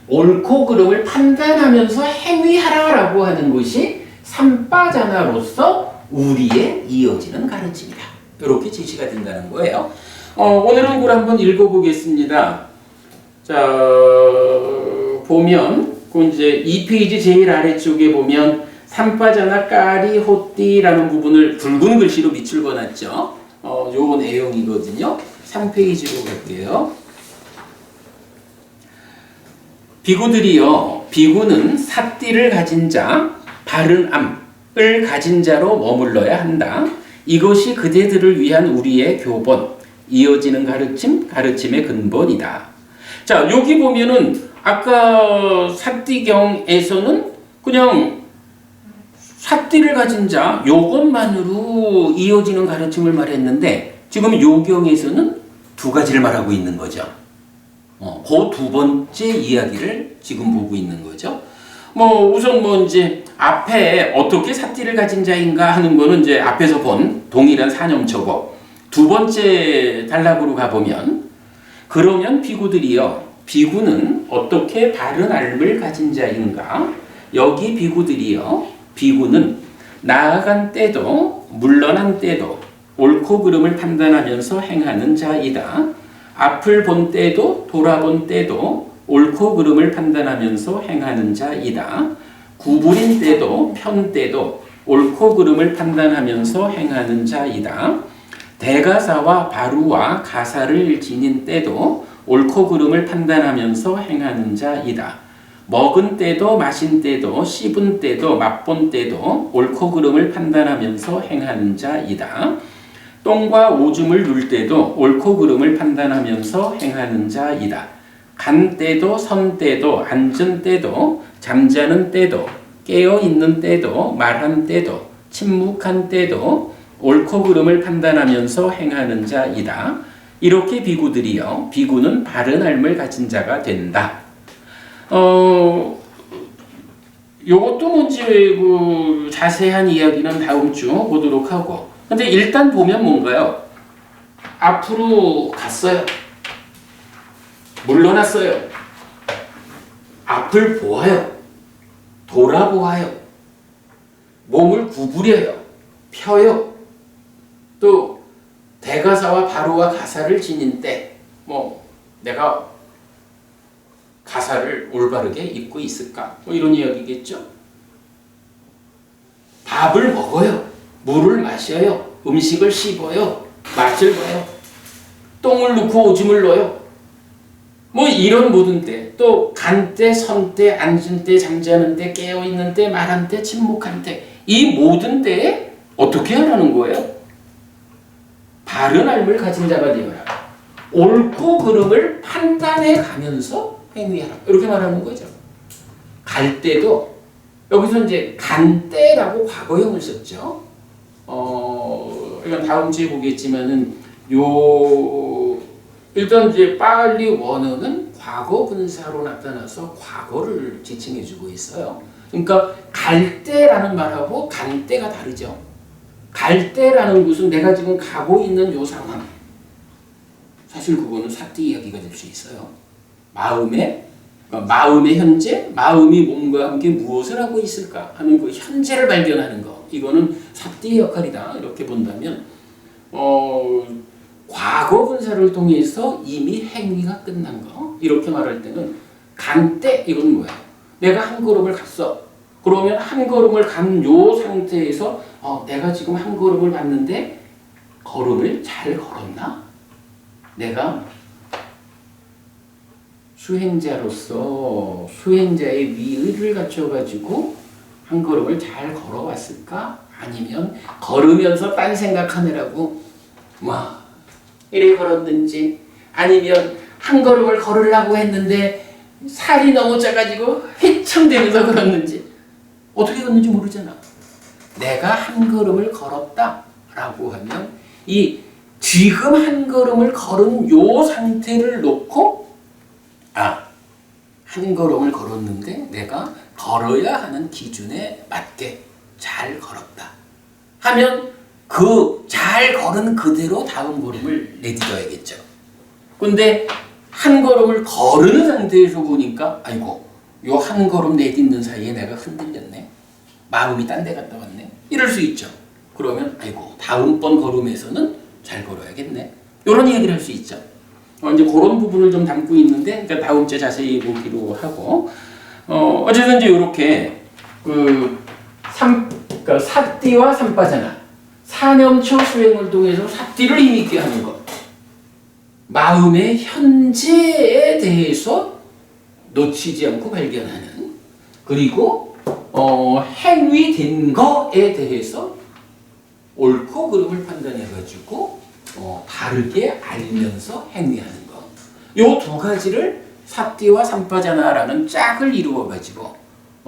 [SPEAKER 1] 옳고 그름을 판단하면서 행위하라라고 하는 것이 삼빠자나로서 우리의 이어지는 가르침이다. 이렇게 제시가 된다는 거예요. 오늘은 그걸 한번 읽어보겠습니다. 자, 보면 그 이제 2페이지 제일 아래쪽에 보면 삼빠자나 까리 호띠라는 부분을 붉은 글씨로 밑줄 그어놨죠. 요 내용이거든요. 3페이지로 갈게요. 비구들이여, 비구는 사띠를 가진 자, 바른 암을 가진 자로 머물러야 한다. 이것이 그대들을 위한 우리의 교본, 이어지는 가르침, 가르침의 근본이다. 자, 여기 보면은 아까 사띠경에서는 그냥 사띠를 가진 자, 요것만으로 이어지는 가르침을 말했는데 지금 요경에서는 두 가지를 말하고 있는 거죠. 그 두 번째 이야기를 지금 보고 있는 거죠. 뭐 우선 뭐 이제 앞에 어떻게 사띠를 가진 자인가 하는 거는 이제 앞에서 본 동일한 사념처고, 두 번째 단락으로 가보면 그러면 비구들이여, 비구는 어떻게 바른 알을 가진 자인가? 여기 비구들이여, 비구는 나아간 때도 물러난 때도 옳고 그름을 판단하면서 행하는 자이다. 앞을 본 때도 돌아본 때도 옳고 그름을 판단하면서 행하는 자이다. 구부린 때도 편 때도 옳고 그름을 판단하면서 행하는 자이다. 대가사와 바루와 가사를 지닌 때도 옳고 그름을 판단하면서 행하는 자이다. 먹은 때도 마신 때도 씹은 때도 맛본 때도 옳고 그름을 판단하면서 행하는 자이다. 똥과 오줌을 눌 때도 옳고 그름을 판단하면서 행하는 자이다. 간 때도 선 때도 앉은 때도 잠자는 때도 깨어있는 때도 말한 때도 침묵한 때도 옳고 그름을 판단하면서 행하는 자이다. 이렇게 비구들이여, 비구는 바른 알을 가진 자가 된다. 요것도 뭔지 그 자세한 이야기는 다음 주 보도록 하고, 근데 일단 보면 뭔가요? 앞으로 갔어요. 물러났어요. 앞을 보아요. 돌아보아요. 몸을 구부려요. 펴요. 또 대가사와 바로와 가사를 지닌 때, 뭐 내가 가사를 올바르게 입고 있을까? 뭐 이런 이야기겠죠. 밥을 먹어요. 물을 마셔요. 음식을 씹어요. 맛을 봐요. 똥을 넣고 오줌을 넣어요. 뭐 이런 모든 때, 또 간 때, 선 때, 앉은 때, 잠자는 때, 깨어있는 때, 말한 때, 침묵한 때, 이 모든 때에 어떻게 하라는 거예요? 바른 알을 가진 자가 되어라. 옳고 그름을 판단해 가면서 행위하라. 이렇게 말하는 거죠. 갈 때도 여기서 이제 간 때라고 과거형을 썼죠. 이건 다음 주에 보겠지만은 요 일단 이제 빨리 원어는 과거 분사로 나타나서 과거를 지칭해주고 있어요. 그러니까 갈 때라는 말하고 간 때가 다르죠. 갈 때라는 것은 내가 지금 가고 있는 요 상황. 사실 그거는 사띠 이야기가 될 수 있어요. 그러니까 마음의 현재, 마음이 몸과 함께 무엇을 하고 있을까 하는 그 현재를 발견하는 거. 이거는 사띠의 역할이다. 이렇게 본다면 과거 분사를 통해서 이미 행위가 끝난 거. 이렇게 말할 때는 간 때 이건 뭐야? 내가 한 걸음을 갔어. 그러면 한 걸음을 간 요 상태에서 내가 지금 한 걸음을 갔는데 걸음을 잘 걸었나? 내가 수행자로서 수행자의 위의를 갖춰가지고 한 걸음을 잘 걸어왔을까? 아니면 걸으면서 딴 생각하느라고 이래 걸었는지, 아니면 한 걸음을 걸으려고 했는데 살이 너무 쪄가지고 휘청대면서 걸었는지, 어떻게 걷는지 모르잖아. 내가 한 걸음을 걸었다라고 하면 이 지금 한 걸음을 걸은 요 상태를 놓고 한 걸음을 걸었는데 내가 걸어야 하는 기준에 맞게 잘 걸었다 하면 그 잘 걸은 그대로 다음 걸음을 내딛어야겠죠. 근데 한 걸음을 걸은 상태에서 보니까 아이고 요 한 걸음 내딛는 사이에 내가 흔들렸네. 마음이 딴 데 갔다 왔네. 이럴 수 있죠. 그러면 아이고 다음번 걸음에서는 잘 걸어야겠네. 이런 이야기를 할 수 있죠. 이제 그런 부분을 좀 담고 있는데, 그러니까 다음 주에 자세히 보기로 하고, 어쨌든 이제 이렇게 그러니까 사띠와 삼빠자나 사념초 수행을 통해서 사띠를 힘있게 하는 것, 마음의 현재에 대해서 놓치지 않고 발견하는, 그리고 행위된 거에 대해서 옳고 그름을 판단해가지고 바르게 알면서 행위하는 것. 요 두 가지를 사띠와 삼빠자나라는 짝을 이루어가지고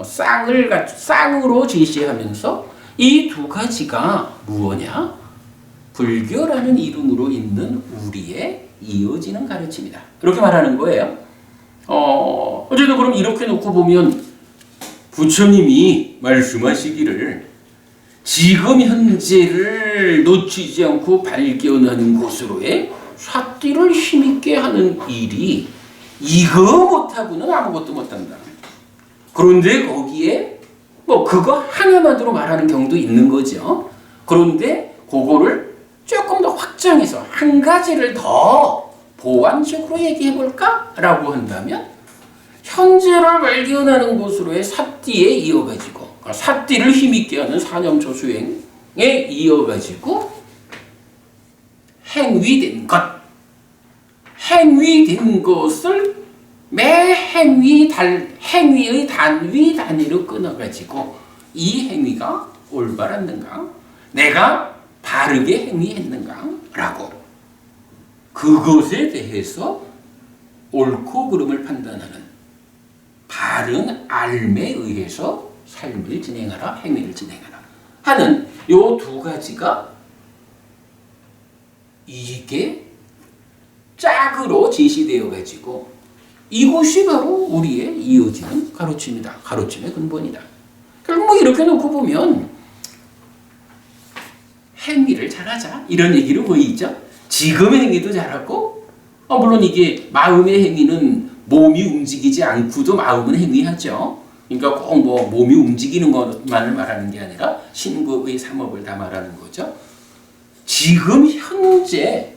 [SPEAKER 1] 쌍으로 제시하면서 이 두 가지가 무엇냐? 불교라는 이름으로 있는 우리의 이어지는 가르침이다. 이렇게 말하는 거예요. 어쨌든 그럼 이렇게 놓고 보면 부처님이 말씀하시기를 지금 현재를 놓치지 않고 발견하는 곳으로의 사띠를 힘있게 하는 일이 이거 못하고는 아무것도 못한다. 그런데 거기에 그거 하나만으로 말하는 경우도 있는 거죠. 그런데 그거를 조금 더 확장해서 한 가지를 더 보완적으로 얘기해 볼까? 라고 한다면 현재를 발견하는 곳으로의 사띠에 이어가지고 사띠를 힘있게 하는 사념초 수행에 이어가지고 행위된 것을 매 행위의 단위로 끊어가지고 이 행위가 올바랐는가? 내가 바르게 행위했는가? 라고 그것에 대해서 옳고 그름을 판단하는 바른 알매에 의해서 삶을 진행하라, 행위를 진행하라 하는 요 두 가지가 이게 짝으로 제시되어 가지고 이것이 바로 우리의 이어지는 가르침이다. 가르침의 근본이다. 결국 이렇게 놓고 보면 행위를 잘하자 이런 얘기로 보이죠. 지금의 행위도 잘하고 물론 이게 마음의 행위는 몸이 움직이지 않고도 마음은 행위하죠. 그러니까 꼭 몸이 움직이는 것만을 말하는 게 아니라 신국의 삼업을 다 말하는 거죠. 지금 현재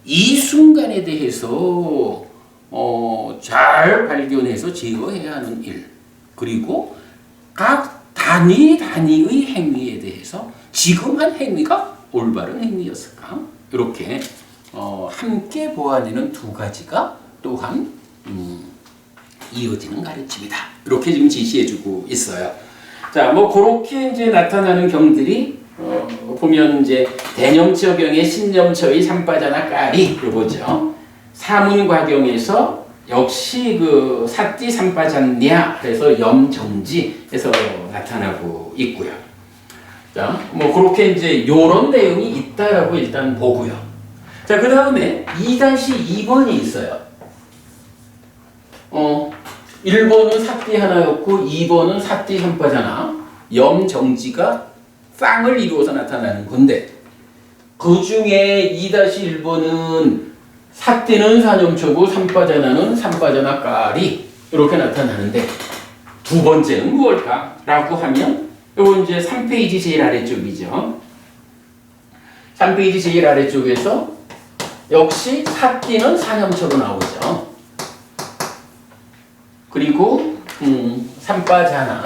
[SPEAKER 1] 이 순간에 대해서 잘 발견해서 제어해야 하는 일, 그리고 각 단위의 행위에 대해서 지금 한 행위가 올바른 행위였을까? 이렇게 함께 보아내는 두 가지가 또한 이어지는 가르침이다. 이렇게 지금 제시해주고 있어요. 자, 그렇게 이제 나타나는 경들이 보면 이제 대념처경의 신념처의 삼빠자나 까리를 보죠. 사문과경에서 역시 그 사띠 삼빠잔냐 그래서 염정지에서 나타나고 있고요. 자, 그렇게 이제 요런 내용이 있다라고 일단 보고요. 자, 그 다음에 2-2번이 있어요. 1번은 사띠 하나였고 2번은 사띠 3바잖아. 염정지가 쌍을 이루어서 나타나는 건데 그 중에 2-1번은 사띠는 사념초고 3바잖아는 3바잖아 깔이 이렇게 나타나는데 두 번째는 무엇일까? 라고 하면 이건 이제 3페이지 제일 아래쪽이죠. 3페이지 제일 아래쪽에서 역시 사띠는 사념초로 나오죠. 그리고 3바잖아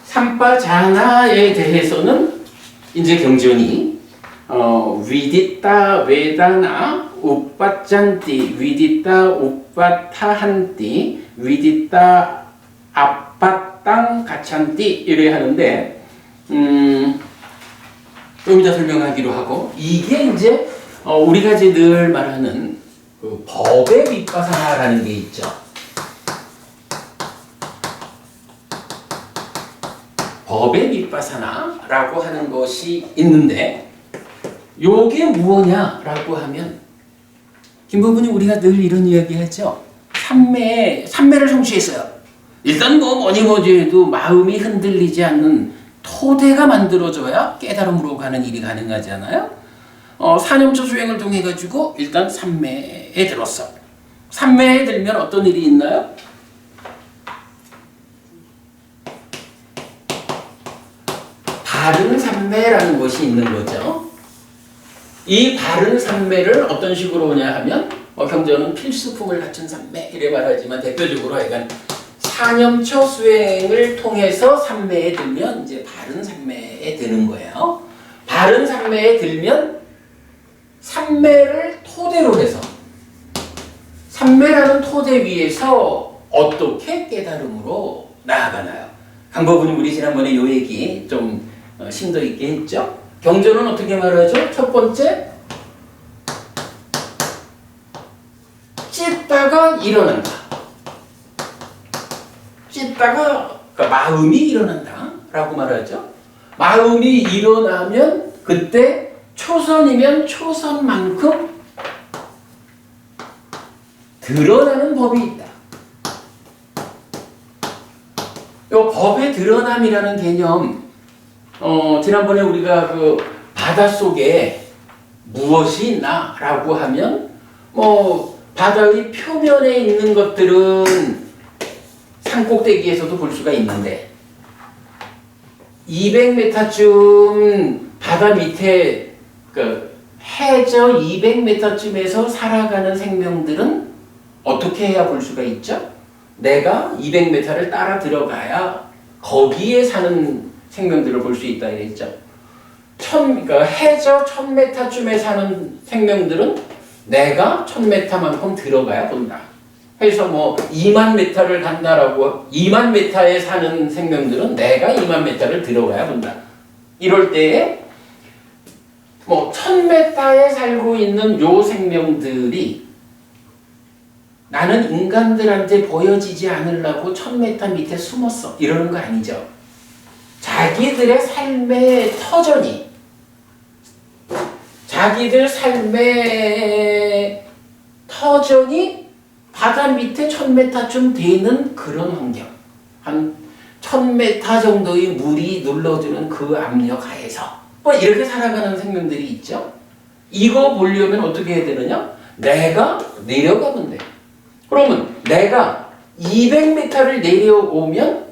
[SPEAKER 1] 3바잖아에 대해서는 이제 경전이 위디따 웨다나 우빠짠띠 위디따 우빠타한띠 위디따 아빠땅 가찬띠 이래 하는데 좀 이따 설명하기로 하고 이게 이제 우리가 이제 늘 말하는 그 법의 윗바사라는 게 있죠. 법의 윗바사나라고 하는 것이 있는데 요게 무엇냐라고 하면 김부부님 우리가 늘 이런 이야기 하죠. 삼매를 성취했어요. 일단 뭐니 해도 마음이 흔들리지 않는 토대가 만들어져야 깨달음으로 가는 일이 가능하잖아요. 사념초 수행을 통해 가지고 일단 삼매에 들었어. 삼매에 들면 어떤 일이 있나요? 바른 삼매라는 것이 있는 거죠. 이 바른 삼매를 어떤 식으로 오냐 하면 경전은 필수품을 갖춘 삼매 이래 말하지만 대표적으로 약간 사념초 수행을 통해서 삼매에 들면 이제 바른 삼매에 드는 거예요. 바른 삼매에 들면 삼매를 토대로 해서 삼매라는 토대 위에서 어떻게 깨달음으로 나아가나요? 강법부님 우리 지난번에 요 얘기 좀 심도 있게 했죠? 경전은 어떻게 말하죠? 첫 번째 찢다가 일어난다. 찢다가 그러니까 마음이 일어난다 라고 말하죠. 마음이 일어나면 그때 초선이면 초선만큼 드러나는 법이 있다. 이 법의 드러남이라는 개념 지난번에 우리가 그 바닷속에 무엇이 있나 라고 하면 바다의 표면에 있는 것들은 산꼭대기에서도 볼 수가 있는데 200m쯤 바다 밑에 그 해저 200m쯤에서 살아가는 생명들은 어떻게 해야 볼 수가 있죠? 내가 200m를 따라 들어가야 거기에 사는 생명들을 볼 수 있다 이랬죠. 그러니까 해저 1000m쯤에 사는 생명들은 내가 1000m만큼 들어가야 본다. 해서 2만 m를 간다라고 2만 m에 사는 생명들은 내가 2만 m를 들어가야 본다. 이럴 때에 1000m에 살고 있는 요 생명들이 나는 인간들한테 보여지지 않으려고 1000m 밑에 숨었어. 이러는 거 아니죠. 자기들의 삶의 터전이 자기들 삶의 터전이 바다 밑에 1000m쯤 되는 그런 환경 한 1000m 정도의 물이 눌러주는 그 압력 하에서 이렇게 살아가는 생명들이 있죠. 이거 보려면 어떻게 해야 되느냐? 내가 내려가면 돼. 그러면 내가 200m를 내려오면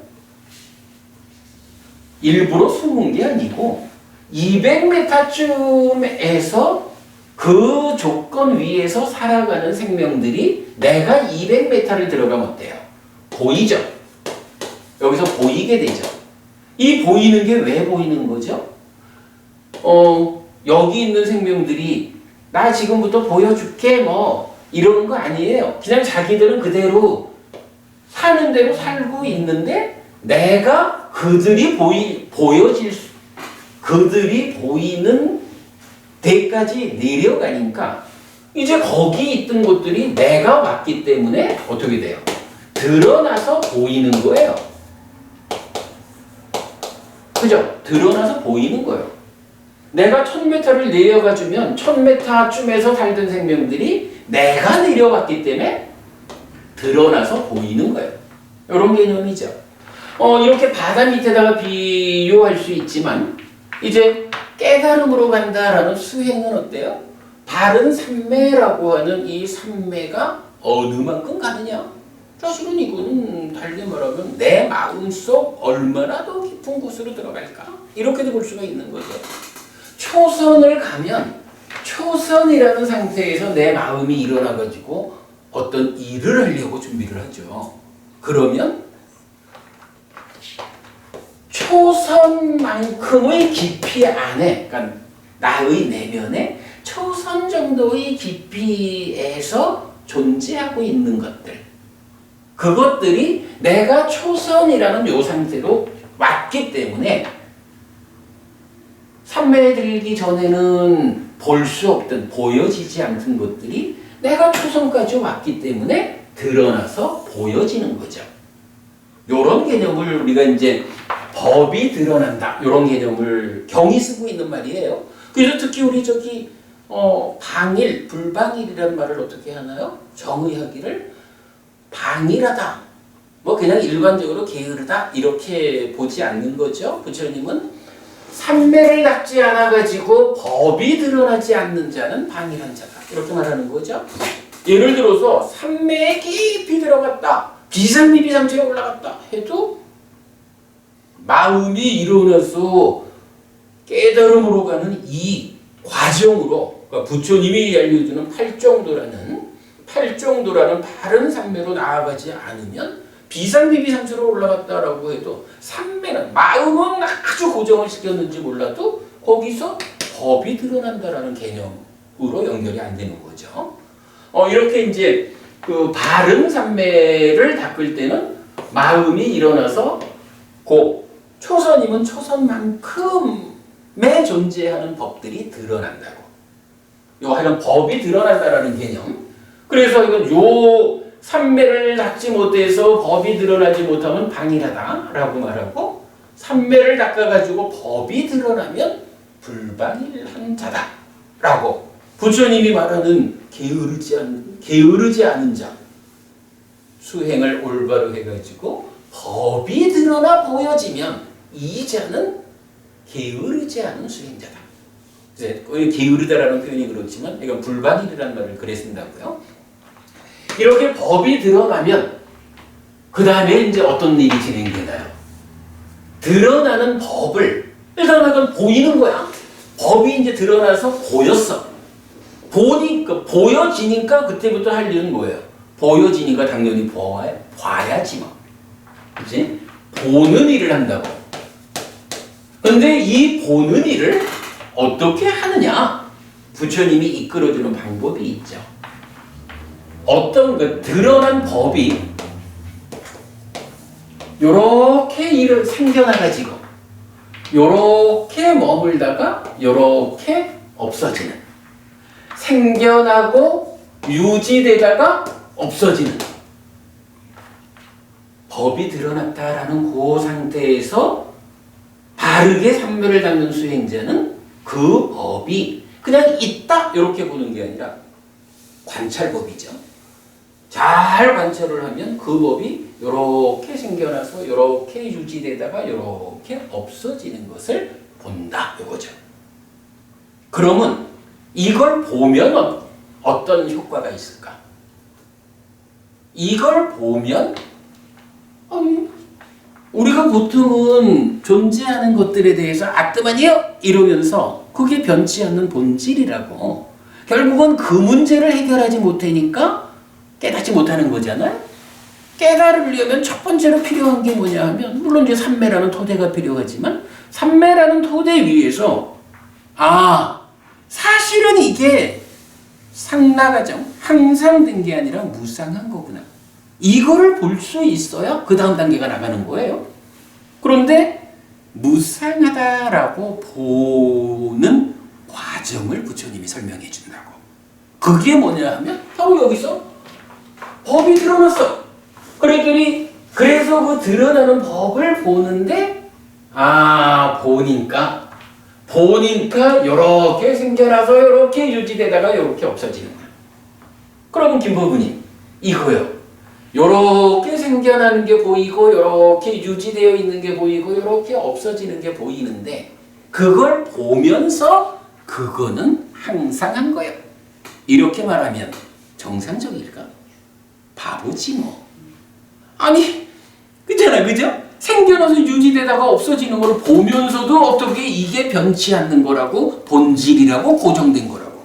[SPEAKER 1] 일부러 숨은 게 아니고 200m쯤에서 그 조건 위에서 살아가는 생명들이 내가 200m를 들어가면 어때요? 보이죠? 여기서 보이게 되죠. 이 보이는 게 왜 보이는 거죠? 여기 있는 생명들이 나 지금부터 보여줄게 이러는 거 아니에요. 그냥 자기들은 그대로 사는 대로 살고 있는데 내가 그들이 그들이 보이는 데까지 내려가니까 이제 거기 있던 것들이 내가 왔기 때문에 어떻게 돼요? 드러나서 보이는 거예요. 그죠? 드러나서 보이는 거예요. 내가 1000m를 내려가 주면 1000m쯤에서 살던 생명들이 내가 내려왔기 때문에 드러나서 보이는 거예요. 이런 개념이죠. 이렇게 바다 밑에다가 비유할 수 있지만 이제 깨달음으로 간다라는 수행은 어때요? 바른 삼매라고 하는 이 삼매가 어느 만큼 가느냐? 사실은 이거는 달리 말하면 내 마음속 얼마나 더 깊은 곳으로 들어갈까? 이렇게도 볼 수가 있는 거죠. 초선을 가면 초선이라는 상태에서 내 마음이 일어나가지고 어떤 일을 하려고 준비를 하죠. 그러면 초선만큼의 깊이 안에, 그러니까 나의 내면에 초선 정도의 깊이에서 존재하고 있는 것들, 그것들이 내가 초선이라는 요 상태로 왔기 때문에 삼매에 들기 전에는 볼 수 없던, 보여지지 않던 것들이 내가 초선까지 왔기 때문에 드러나서 보여지는 거죠. 요런 개념을 우리가 이제 법이 드러난다, 요런 개념을 경이 쓰고 있는 말이에요. 그래서 특히 우리 방일, 불방일이라는 말을 어떻게 하나요? 정의하기를 방일하다, 뭐 그냥 일반적으로 게으르다 이렇게 보지 않는 거죠. 부처님은 삼매를 닦지 않아가지고 법이 드러나지 않는 자는 방일한 자다, 이렇게 말하는 거죠. 예를 들어서 삼매에 깊이 들어갔다, 비상미비상처에 올라갔다 해도 마음이 일어나서 깨달음으로 가는 이 과정으로, 그러니까 부처님이 알려주는 팔정도라는 바른 삼매로 나아가지 않으면 비상비비상처로 올라갔다라고 해도 삼매는 마음은 아주 고정을 시켰는지 몰라도 거기서 법이 드러난다라는 개념으로 연결이 안 되는 거죠. 이렇게 이제 그 바른 삼매를 닦을 때는 마음이 일어나서 초선이면 초선만큼의 존재하는 법들이 드러난다고. 하여간 법이 드러난다라는 개념. 그래서 이건 요 삼매를 닦지 못해서 법이 드러나지 못하면 방일하다라고 말하고, 삼매를 닦아가지고 법이 드러나면 불방일한 자다라고 부처님이 말하는 게으르지 않은 자, 수행을 올바로 해가지고 법이 드러나 보여지면 이 자는 게으르지 않은 수행자다. 게으르다라는 표현이 그렇지만 이건 불방일이라는 말을 그래 쓴다고요. 이렇게 법이 드러나면 그 다음에 이제 어떤 일이 진행되나요? 드러나는 법을 일단 보이는 거야. 법이 이제 드러나서 보였어. 보여지니까 그때부터 할 일은 뭐예요? 보여지니까 당연히 봐야지 뭐. 그치? 보는 일을 한다고. 근데 이 보는 일을 어떻게 하느냐? 부처님이 이끌어주는 방법이 있죠. 어떤 드러난 법이 요렇게 일을 생겨나가지고 요렇게 머물다가 요렇게 없어지는, 생겨나고 유지되다가 없어지는 법이 드러났다라는 그 상태에서 바르게 삼매를 닦는 수행자는 그 법이 그냥 있다 이렇게 보는 게 아니라 관찰법이죠. 잘 관찰을 하면 그 법이 이렇게 생겨나서 이렇게 유지되다가 이렇게 없어지는 것을 본다 이거죠. 그러면 이걸 보면 어떤 효과가 있을까? 이걸 보면 우리가 보통은 존재하는 것들에 대해서 아뜨만이요 이러면서 그게 변치 않는 본질이라고, 결국은 그 문제를 해결하지 못하니까 깨닫지 못하는 거잖아요. 깨달으려면 첫 번째로 필요한 게 뭐냐 하면, 물론 이제 삼매라는 토대가 필요하지만 삼매라는 토대 위에서 사실은 이게 상나가정, 항상된 게 아니라 무상한 거구나, 이거를 볼 수 있어야 그 다음 단계가 나가는 거예요. 그런데 무상하다라고 보는 과정을 부처님이 설명해 준다고. 그게 뭐냐 하면 바로 여기서 법이 드러났어. 그랬더니 그래서 그 드러나는 법을 보는데 보니까 요렇게 생겨나서 요렇게 유지되다가 요렇게 없어지는 거야. 그러면 김부부님 이거요. 요렇게 생겨나는 게 보이고 요렇게 유지되어 있는 게 보이고 요렇게 없어지는 게 보이는데 그걸 보면서 그거는 항상 한 거예요. 이렇게 말하면 정상적일까? 바보지 뭐. 아니 그잖아, 그죠? 생겨나서 유지되다가 없어지는 걸 보면서도 어떻게 이게 변치 않는 거라고, 본질이라고, 고정된 거라고.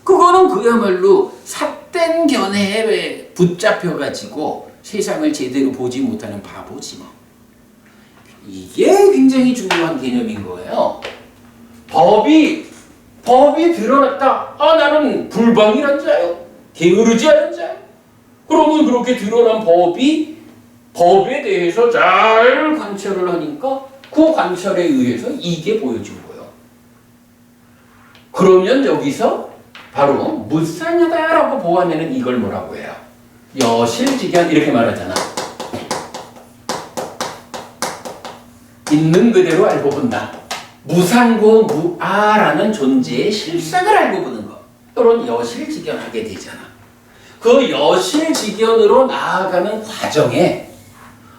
[SPEAKER 1] 그거는 그야말로 삿된 견해에 붙잡혀가지고 세상을 제대로 보지 못하는 바보지 뭐. 이게 굉장히 중요한 개념인 거예요. 법이 드러났다. 나는 불방이란 자요. 게으르지 않은 자요. 그러면 그렇게 드러난 법에 대해서 잘 관철을 하니까 그 관철에 의해서 이게 보여준 거예요. 그러면 여기서 바로 무상하다라고 보아내는 이걸 뭐라고 해요? 여실직연 이렇게 말하잖아. 있는 그대로 알고 본다. 무상고 무아라는 존재의 실상을 알고 보는 거. 이런 여실직연하게 되잖아. 그 여실직연으로 나아가는 과정에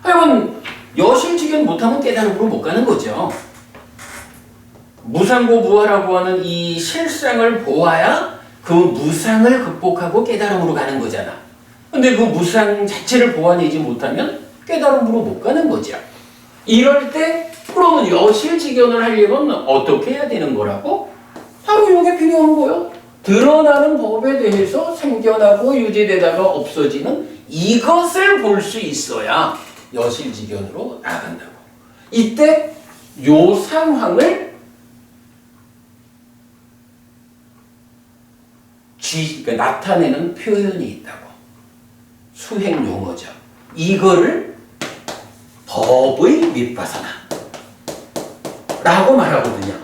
[SPEAKER 1] 하여간 여실직연 못하면 깨달음으로 못 가는 거죠. 무상고무아라고 하는 이 실상을 보아야 그 무상을 극복하고 깨달음으로 가는 거잖아. 근데 그 무상 자체를 보아내지 못하면 깨달음으로 못 가는 거죠. 이럴 때 그러면 여실직연을 하려면 어떻게 해야 되는 거라고? 바로 이게 필요한 거예요. 드러나는 법에 대해서 생겨나고 유지되다가 없어지는 이것을 볼 수 있어야 여실직연으로 나간다고. 이때 요 상황을 그러니까 나타내는 표현이 있다고. 수행 용어죠. 이거를 법의 윗바사나 라고 말하거든요.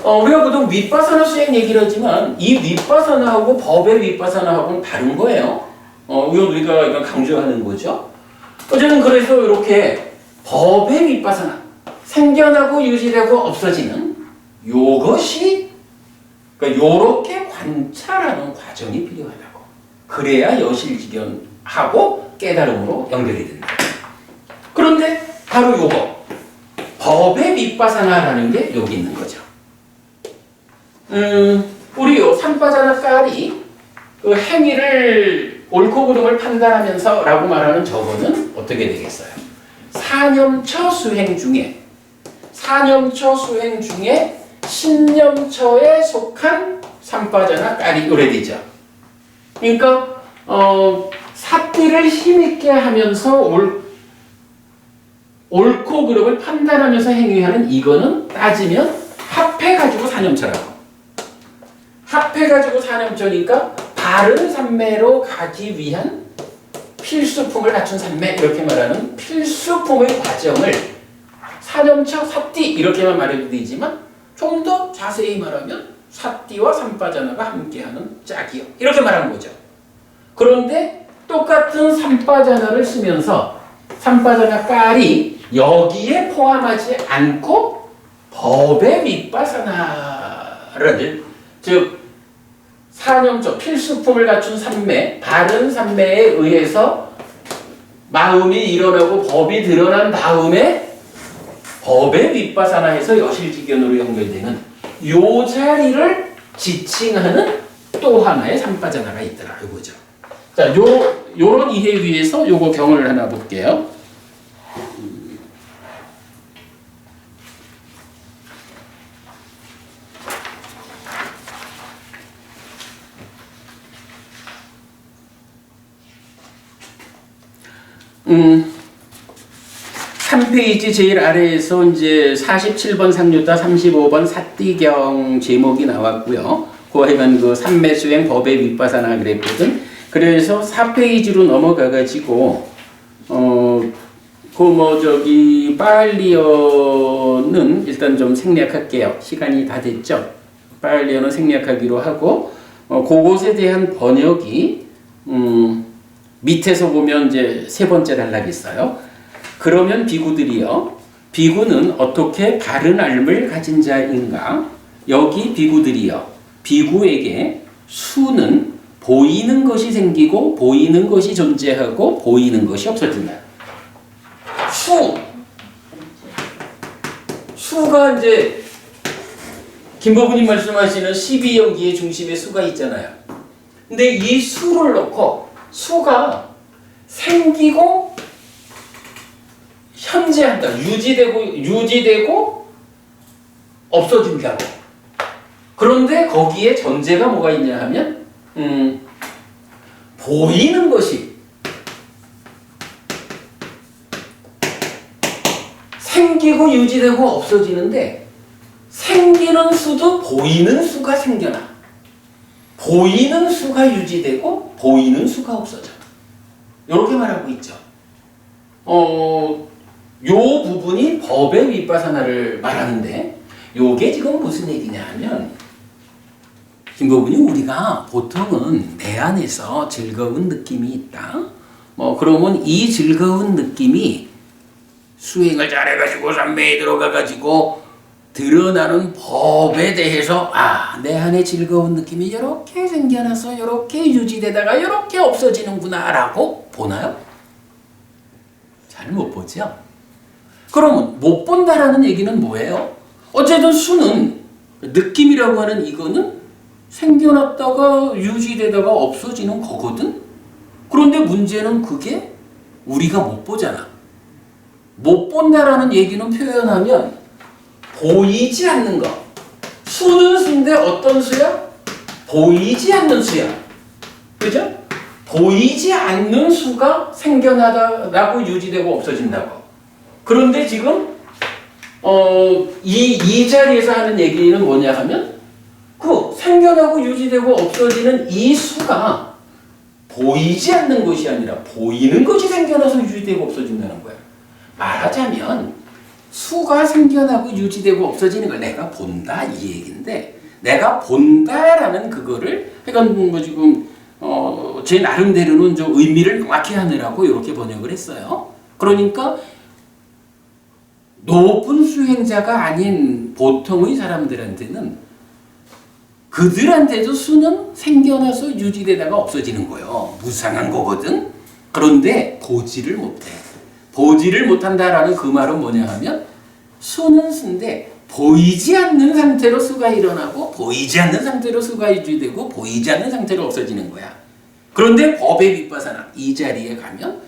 [SPEAKER 1] 우리가 보통 윗바사나 수행 얘기를 하지만 이 윗바사나하고 법의 윗바사나하고는 다른 거예요. 이건 우리가 이건 강조하는 거죠. 어쨌든 그래서 이렇게 법의 윗바사나 생겨나고 유지되고 없어지는 요것이 그러니까 요렇게 관찰하는 과정이 필요하다고. 그래야 여실직연하고 깨달음으로 연결이 된다. 그런데 바로 요거 법의 윗바사나라는 게 여기 있는 거죠. 우리 요 삼바자나 깔이 그 행위를 옳고 그름을 판단하면서 라고 말하는 저거는 어떻게 되겠어요? 사념처 수행 중에 신념처에 속한 삼바자나 깔이 요래되죠. 그러니까 사띠를 힘있게 하면서 옳고 그름을 판단하면서 행위하는 이거는 따지면 합해가지고 사념처라고. 합해가지고 사념처니까 바른 삼매로 가기 위한 필수품을 갖춘 삼매 이렇게 말하는 필수품의 과정을 사념처 사띠 이렇게만 말해도 되지만 좀 더 자세히 말하면 사띠와 삼바자나가 함께하는 짝이요 이렇게 말하는 거죠. 그런데 똑같은 삼바자나를 쓰면서 삼바자나 깔이 여기에 포함하지 않고 법의 윗바사나를 즉 사념처 필수품을 갖춘 삼매 바른 삼매에 의해서 마음이 일어나고 법이 드러난 다음에 법의 윗바사나에서 여실직연으로 연결되는 요 자리를 지칭하는 또 하나의 삼바자나가 있더라 이거죠. 자, 요런 이해 위해서 요거 경을 하나 볼게요. 음. 3페이지 제일 아래에서 이제 47번 상류타 35번 사띠경 제목이 나왔고요. 그하여간 그 삼매수행 법의 윗바사나 그랬거든. 그래서 4페이지로 넘어가가지고 빨리어는 일단 좀 생략할게요. 시간이 다 됐죠. 빨리어는 생략하기로 하고 그것에 대한 번역이 밑에서 보면 이제 세 번째 단락이 있어요. 그러면 비구들이여 비구는 어떻게 바른 알을 가진 자인가? 여기 비구들이여. 비구에게 수는 보이는 것이 생기고 보이는 것이 존재하고 보이는 것이 없어진다. 수가 이제 김보부님 말씀하시는 12연기의 중심에 수가 있잖아요. 근데 이 수를 놓고 수가 생기고 현재한다. 유지되고 없어진다고. 그런데 거기에 전제가 뭐가 있냐 하면 보이는 것이 생기고 유지되고 없어지는데 생기는 수도 보이는 수가 생겨나. 보이는 수가 유지되고 보이는 수가 없어져. 이렇게 말하고 있죠. 요 부분이 법의 윗바사나를 말하는데 요게 지금 무슨 얘기냐 하면 김보분이 우리가 보통은 내 안에서 즐거운 느낌이 있다. 그러면 이 즐거운 느낌이 수행을 잘해가지고 삼매에 들어가가지고 드러나는 법에 대해서 내 안에 즐거운 느낌이 이렇게 생겨나서 이렇게 유지되다가 이렇게 없어지는구나 라고 보나요? 잘 못 보죠? 그러면 못 본다라는 얘기는 뭐예요? 어쨌든 수는 느낌이라고 하는 이거는 생겨났다가 유지되다가 없어지는 거거든? 그런데 문제는 그게 우리가 못 보잖아. 못 본다라는 얘기는 표현하면 보이지 않는 거. 수는 수인데 어떤 수야? 보이지 않는 수야. 그죠? 보이지 않는 수가 생겨나다라고 유지되고 없어진다고. 그런데 지금 이 자리에서 하는 얘기는 뭐냐 하면 그 생겨나고 유지되고 없어지는 이 수가 보이지 않는 것이 아니라 보이는 것이 생겨나서 유지되고 없어진다는 거야. 말하자면 수가 생겨나고 유지되고 없어지는 걸 내가 본다 이 얘기인데 내가 본다라는 그거를 그러니까 지금 제 나름대로는 좀 의미를 명확히 하느라고 이렇게 번역을 했어요. 그러니까 높은 수행자가 아닌 보통의 사람들한테는 그들한테도 수는 생겨나서 유지되다가 없어지는 거예요. 무상한 거거든. 그런데 보지를 못해. 보지를 못한다라는 그 말은 뭐냐 하면 수는 수인데 보이지 않는 상태로 수가 일어나고 보이지 않는 상태로 수가 유지되고 보이지 않는 상태로 없어지는 거야. 그런데 법의 윗바사나 이 자리에 가면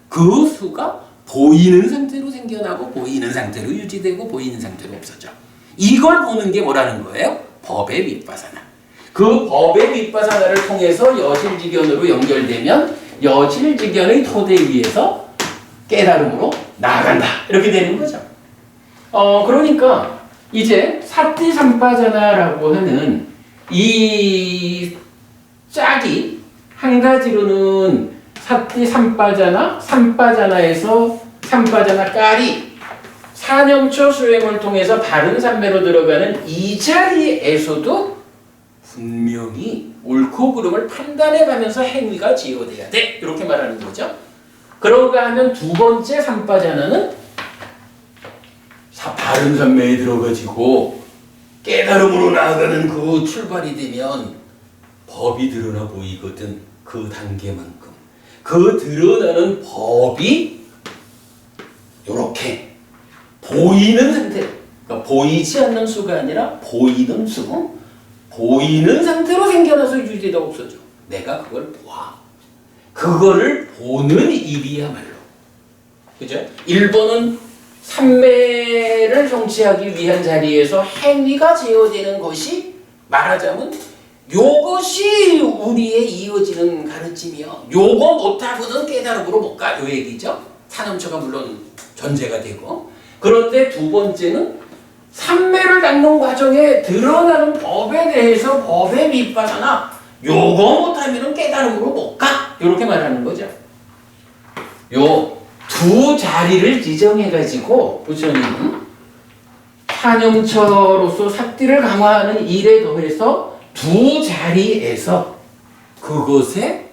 [SPEAKER 1] 그 수가 보이는 상태로 생겨나고 보이는 상태로 유지되고 보이는 상태로 없어져. 이걸 보는 게 뭐라는 거예요? 법의 윗바사나. 그 법의 윗바사나를 통해서 여실직견으로 연결되면 여실직견의 토대 위에서 깨달음으로 나아간다. 이렇게 되는 거죠. 그러니까 이제 사띠삼빠자나라고 하는 이 짝이 한 가지로는 사띠삼빠자나, 삼빠자나에서 삼빠자나 깔이 사념초 수행을 통해서 바른 삼매로 들어가는 이 자리에서도 분명히 옳고 그름을 판단해가면서 행위가 지어져야 돼. 이렇게 말하는 거죠. 그런가 하면 두 번째 삼빠자나는 바른 삼매에 들어가지고 깨달음으로 나아가는 그 출발이 되면 법이 드러나 보이거든. 그 단계만큼. 그 드러나는 법이 이렇게 보이는 상태, 그러니까 보이지 않는 수가 아니라 보이는 수, 보이는 상태로 생겨나서 유지되다 없어져. 내가 그걸 보아. 그거를 보는 일이야말로. 그죠? 1번은 삼매를 성취하기 위한 자리에서 행위가 지어지는 것이 말하자면 요것이 우리의 이어지는 가르침이요. 요거 못하고는 깨달음으로 못 가. 요 얘기죠. 사념처가 물론 전제가 되고. 그런데 두 번째는 삼매를 닦는 과정에 드러나는 법에 대해서 법의 밑바사나 요거 못하면 깨달음으로 못 가. 이렇게 말하는 거죠. 요 두 자리를 지정해가지고 부처님은 사념처로서 삭디를 강화하는 일에 더해서 두 자리에서 그것의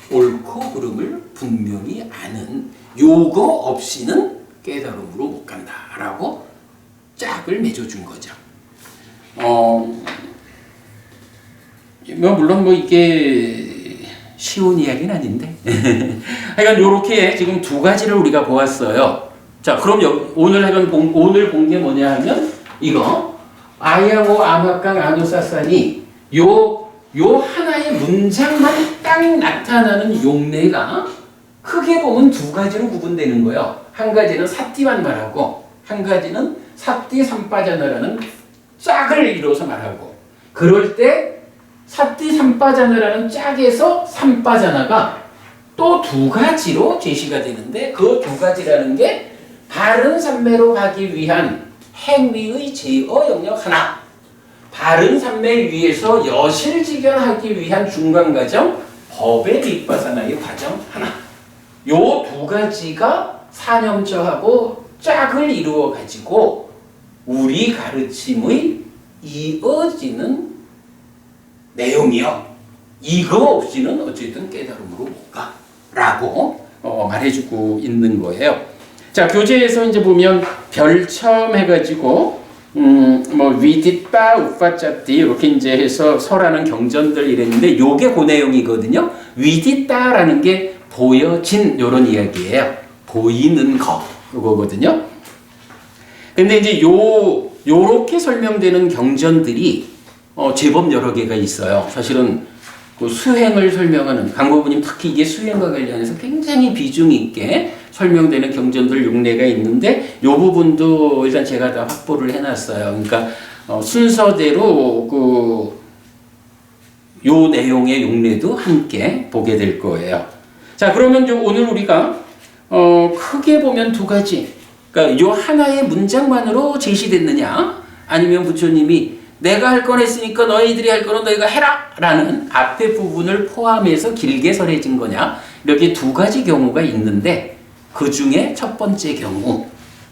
[SPEAKER 1] 옳고 그름을 분명히 아는 요거 없이는 깨달음으로 못 간다라고 짝을 맺어준 거죠. 물론 이게 쉬운 이야기는 아닌데 하여간 요렇게 지금 두 가지를 우리가 보았어요. 자, 그럼 오늘 본 게 뭐냐 하면 이거 아야고 아마깡 아누사산이 요 하나의 문장만 딱 나타나는 용례가 크게 보면 두 가지로 구분되는 거예요. 한 가지는 사띠만 말하고 한 가지는 사띠 삼빠자나라는 짝을 이뤄서 말하고, 그럴 때 사띠 삼빠자나라는 짝에서 삼빠자나가 또 두 가지로 제시가 되는데, 그 두 가지라는 게 바른 삼매로 가기 위한 행위의 제어 영역 하나, 바른 삼매 위에서 여실직연하기 위한 중간 과정 법의 뒷바사나의 과정 하나, 요 두 가지가 사념저하고 짝을 이루어 가지고 우리 가르침의 이어지는 내용이요. 이거 없이는 어쨌든 깨달음으로 못 가라고 말해주고 있는 거예요. 자, 교재에서 이제 보면 별첨 해가지고 위디빠 우파짜띠 이렇게 이제 해서 설하는 경전들 이랬는데, 요게 그 내용이거든요. 위디따라는 게 보여진 요런 이야기예요. 보이는 거 그거거든요. 근데 이제 요렇게 설명되는 경전들이 제법 여러 개가 있어요. 사실은 그 수행을 설명하는 강고부님 특히 이게 수행과 관련해서 굉장히 비중 있게 설명되는 경전들 용례가 있는데, 요 부분도 일단 제가 다 확보를 해놨어요. 그러니까 순서대로 요 내용의 용례도 함께 보게 될 거예요. 자, 그러면 오늘 우리가 크게 보면 두 가지, 그러니까 요 하나의 문장만으로 제시됐느냐, 아니면 부처님이 내가 할 건 했으니까 너희들이 할 거는 너희가 해라 라는 앞에 부분을 포함해서 길게 설해진 거냐, 이렇게 두 가지 경우가 있는데, 그 중에 첫 번째 경우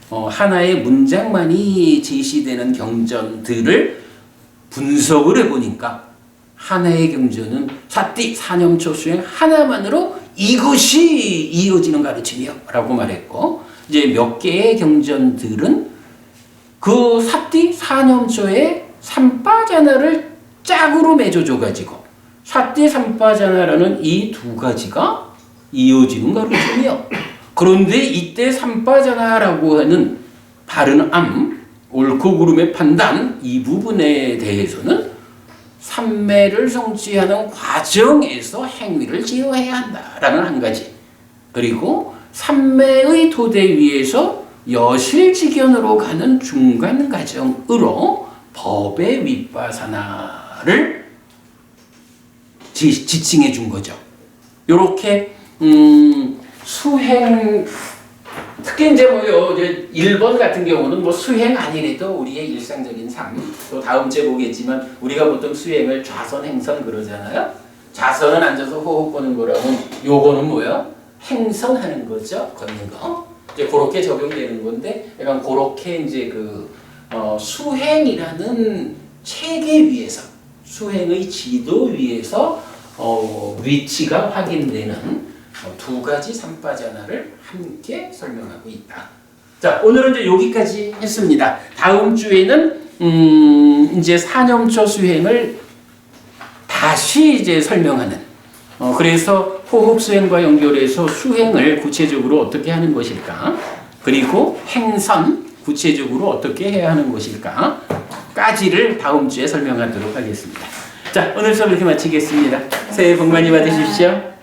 [SPEAKER 1] 하나의 문장만이 제시되는 경전들을 분석을 해보니까 하나의 경전은 사띠 사념초 수행 하나만으로 이것이 이어지는 가르침이요 라고 말했고, 이제 몇 개의 경전들은 그 사띠 사념초의 삼빠자나를 짝으로 맺어줘가지고 사띠 삼빠자나라는 이 두 가지가 이어지는 가르침이요. 그런데 이때 삼빠자나라고 하는 바른 암, 옳고 그름의 판단, 이 부분에 대해서는 삼매를 성취하는 과정에서 행위를 제어해야 한다라는 한 가지, 그리고 삼매의 토대 위에서 여실직연으로 가는 중간 과정으로 법의 윗바사나를 지칭해 준 거죠. 요렇게 수행, 특히 이제 1번 같은 경우는 수행 아니래도 우리의 일상적인 삶, 또 다음 주에 보겠지만 우리가 보통 수행을 좌선, 행선 그러잖아요. 좌선은 앉아서 호흡 보는 거라면 요거는 뭐예요? 행선하는 거죠. 걷는 거. 이제 그렇게 적용되는 건데, 약간 그렇게 이제 수행이라는 체계 위에서, 수행의 지도 위에서 위치가 확인되는 두 가지 삼빠자나를 함께 설명하고 있다. 자, 오늘은 이제 여기까지 했습니다. 다음 주에는 이제 사념초 수행을 다시 이제 설명하는, 그래서 호흡 수행과 연결해서 수행을 구체적으로 어떻게 하는 것일까, 그리고 행선 구체적으로 어떻게 해야 하는 것일까 까지를 다음 주에 설명하도록 하겠습니다. 자, 오늘 수업 이렇게 마치겠습니다. 새해 복 많이 받으십시오.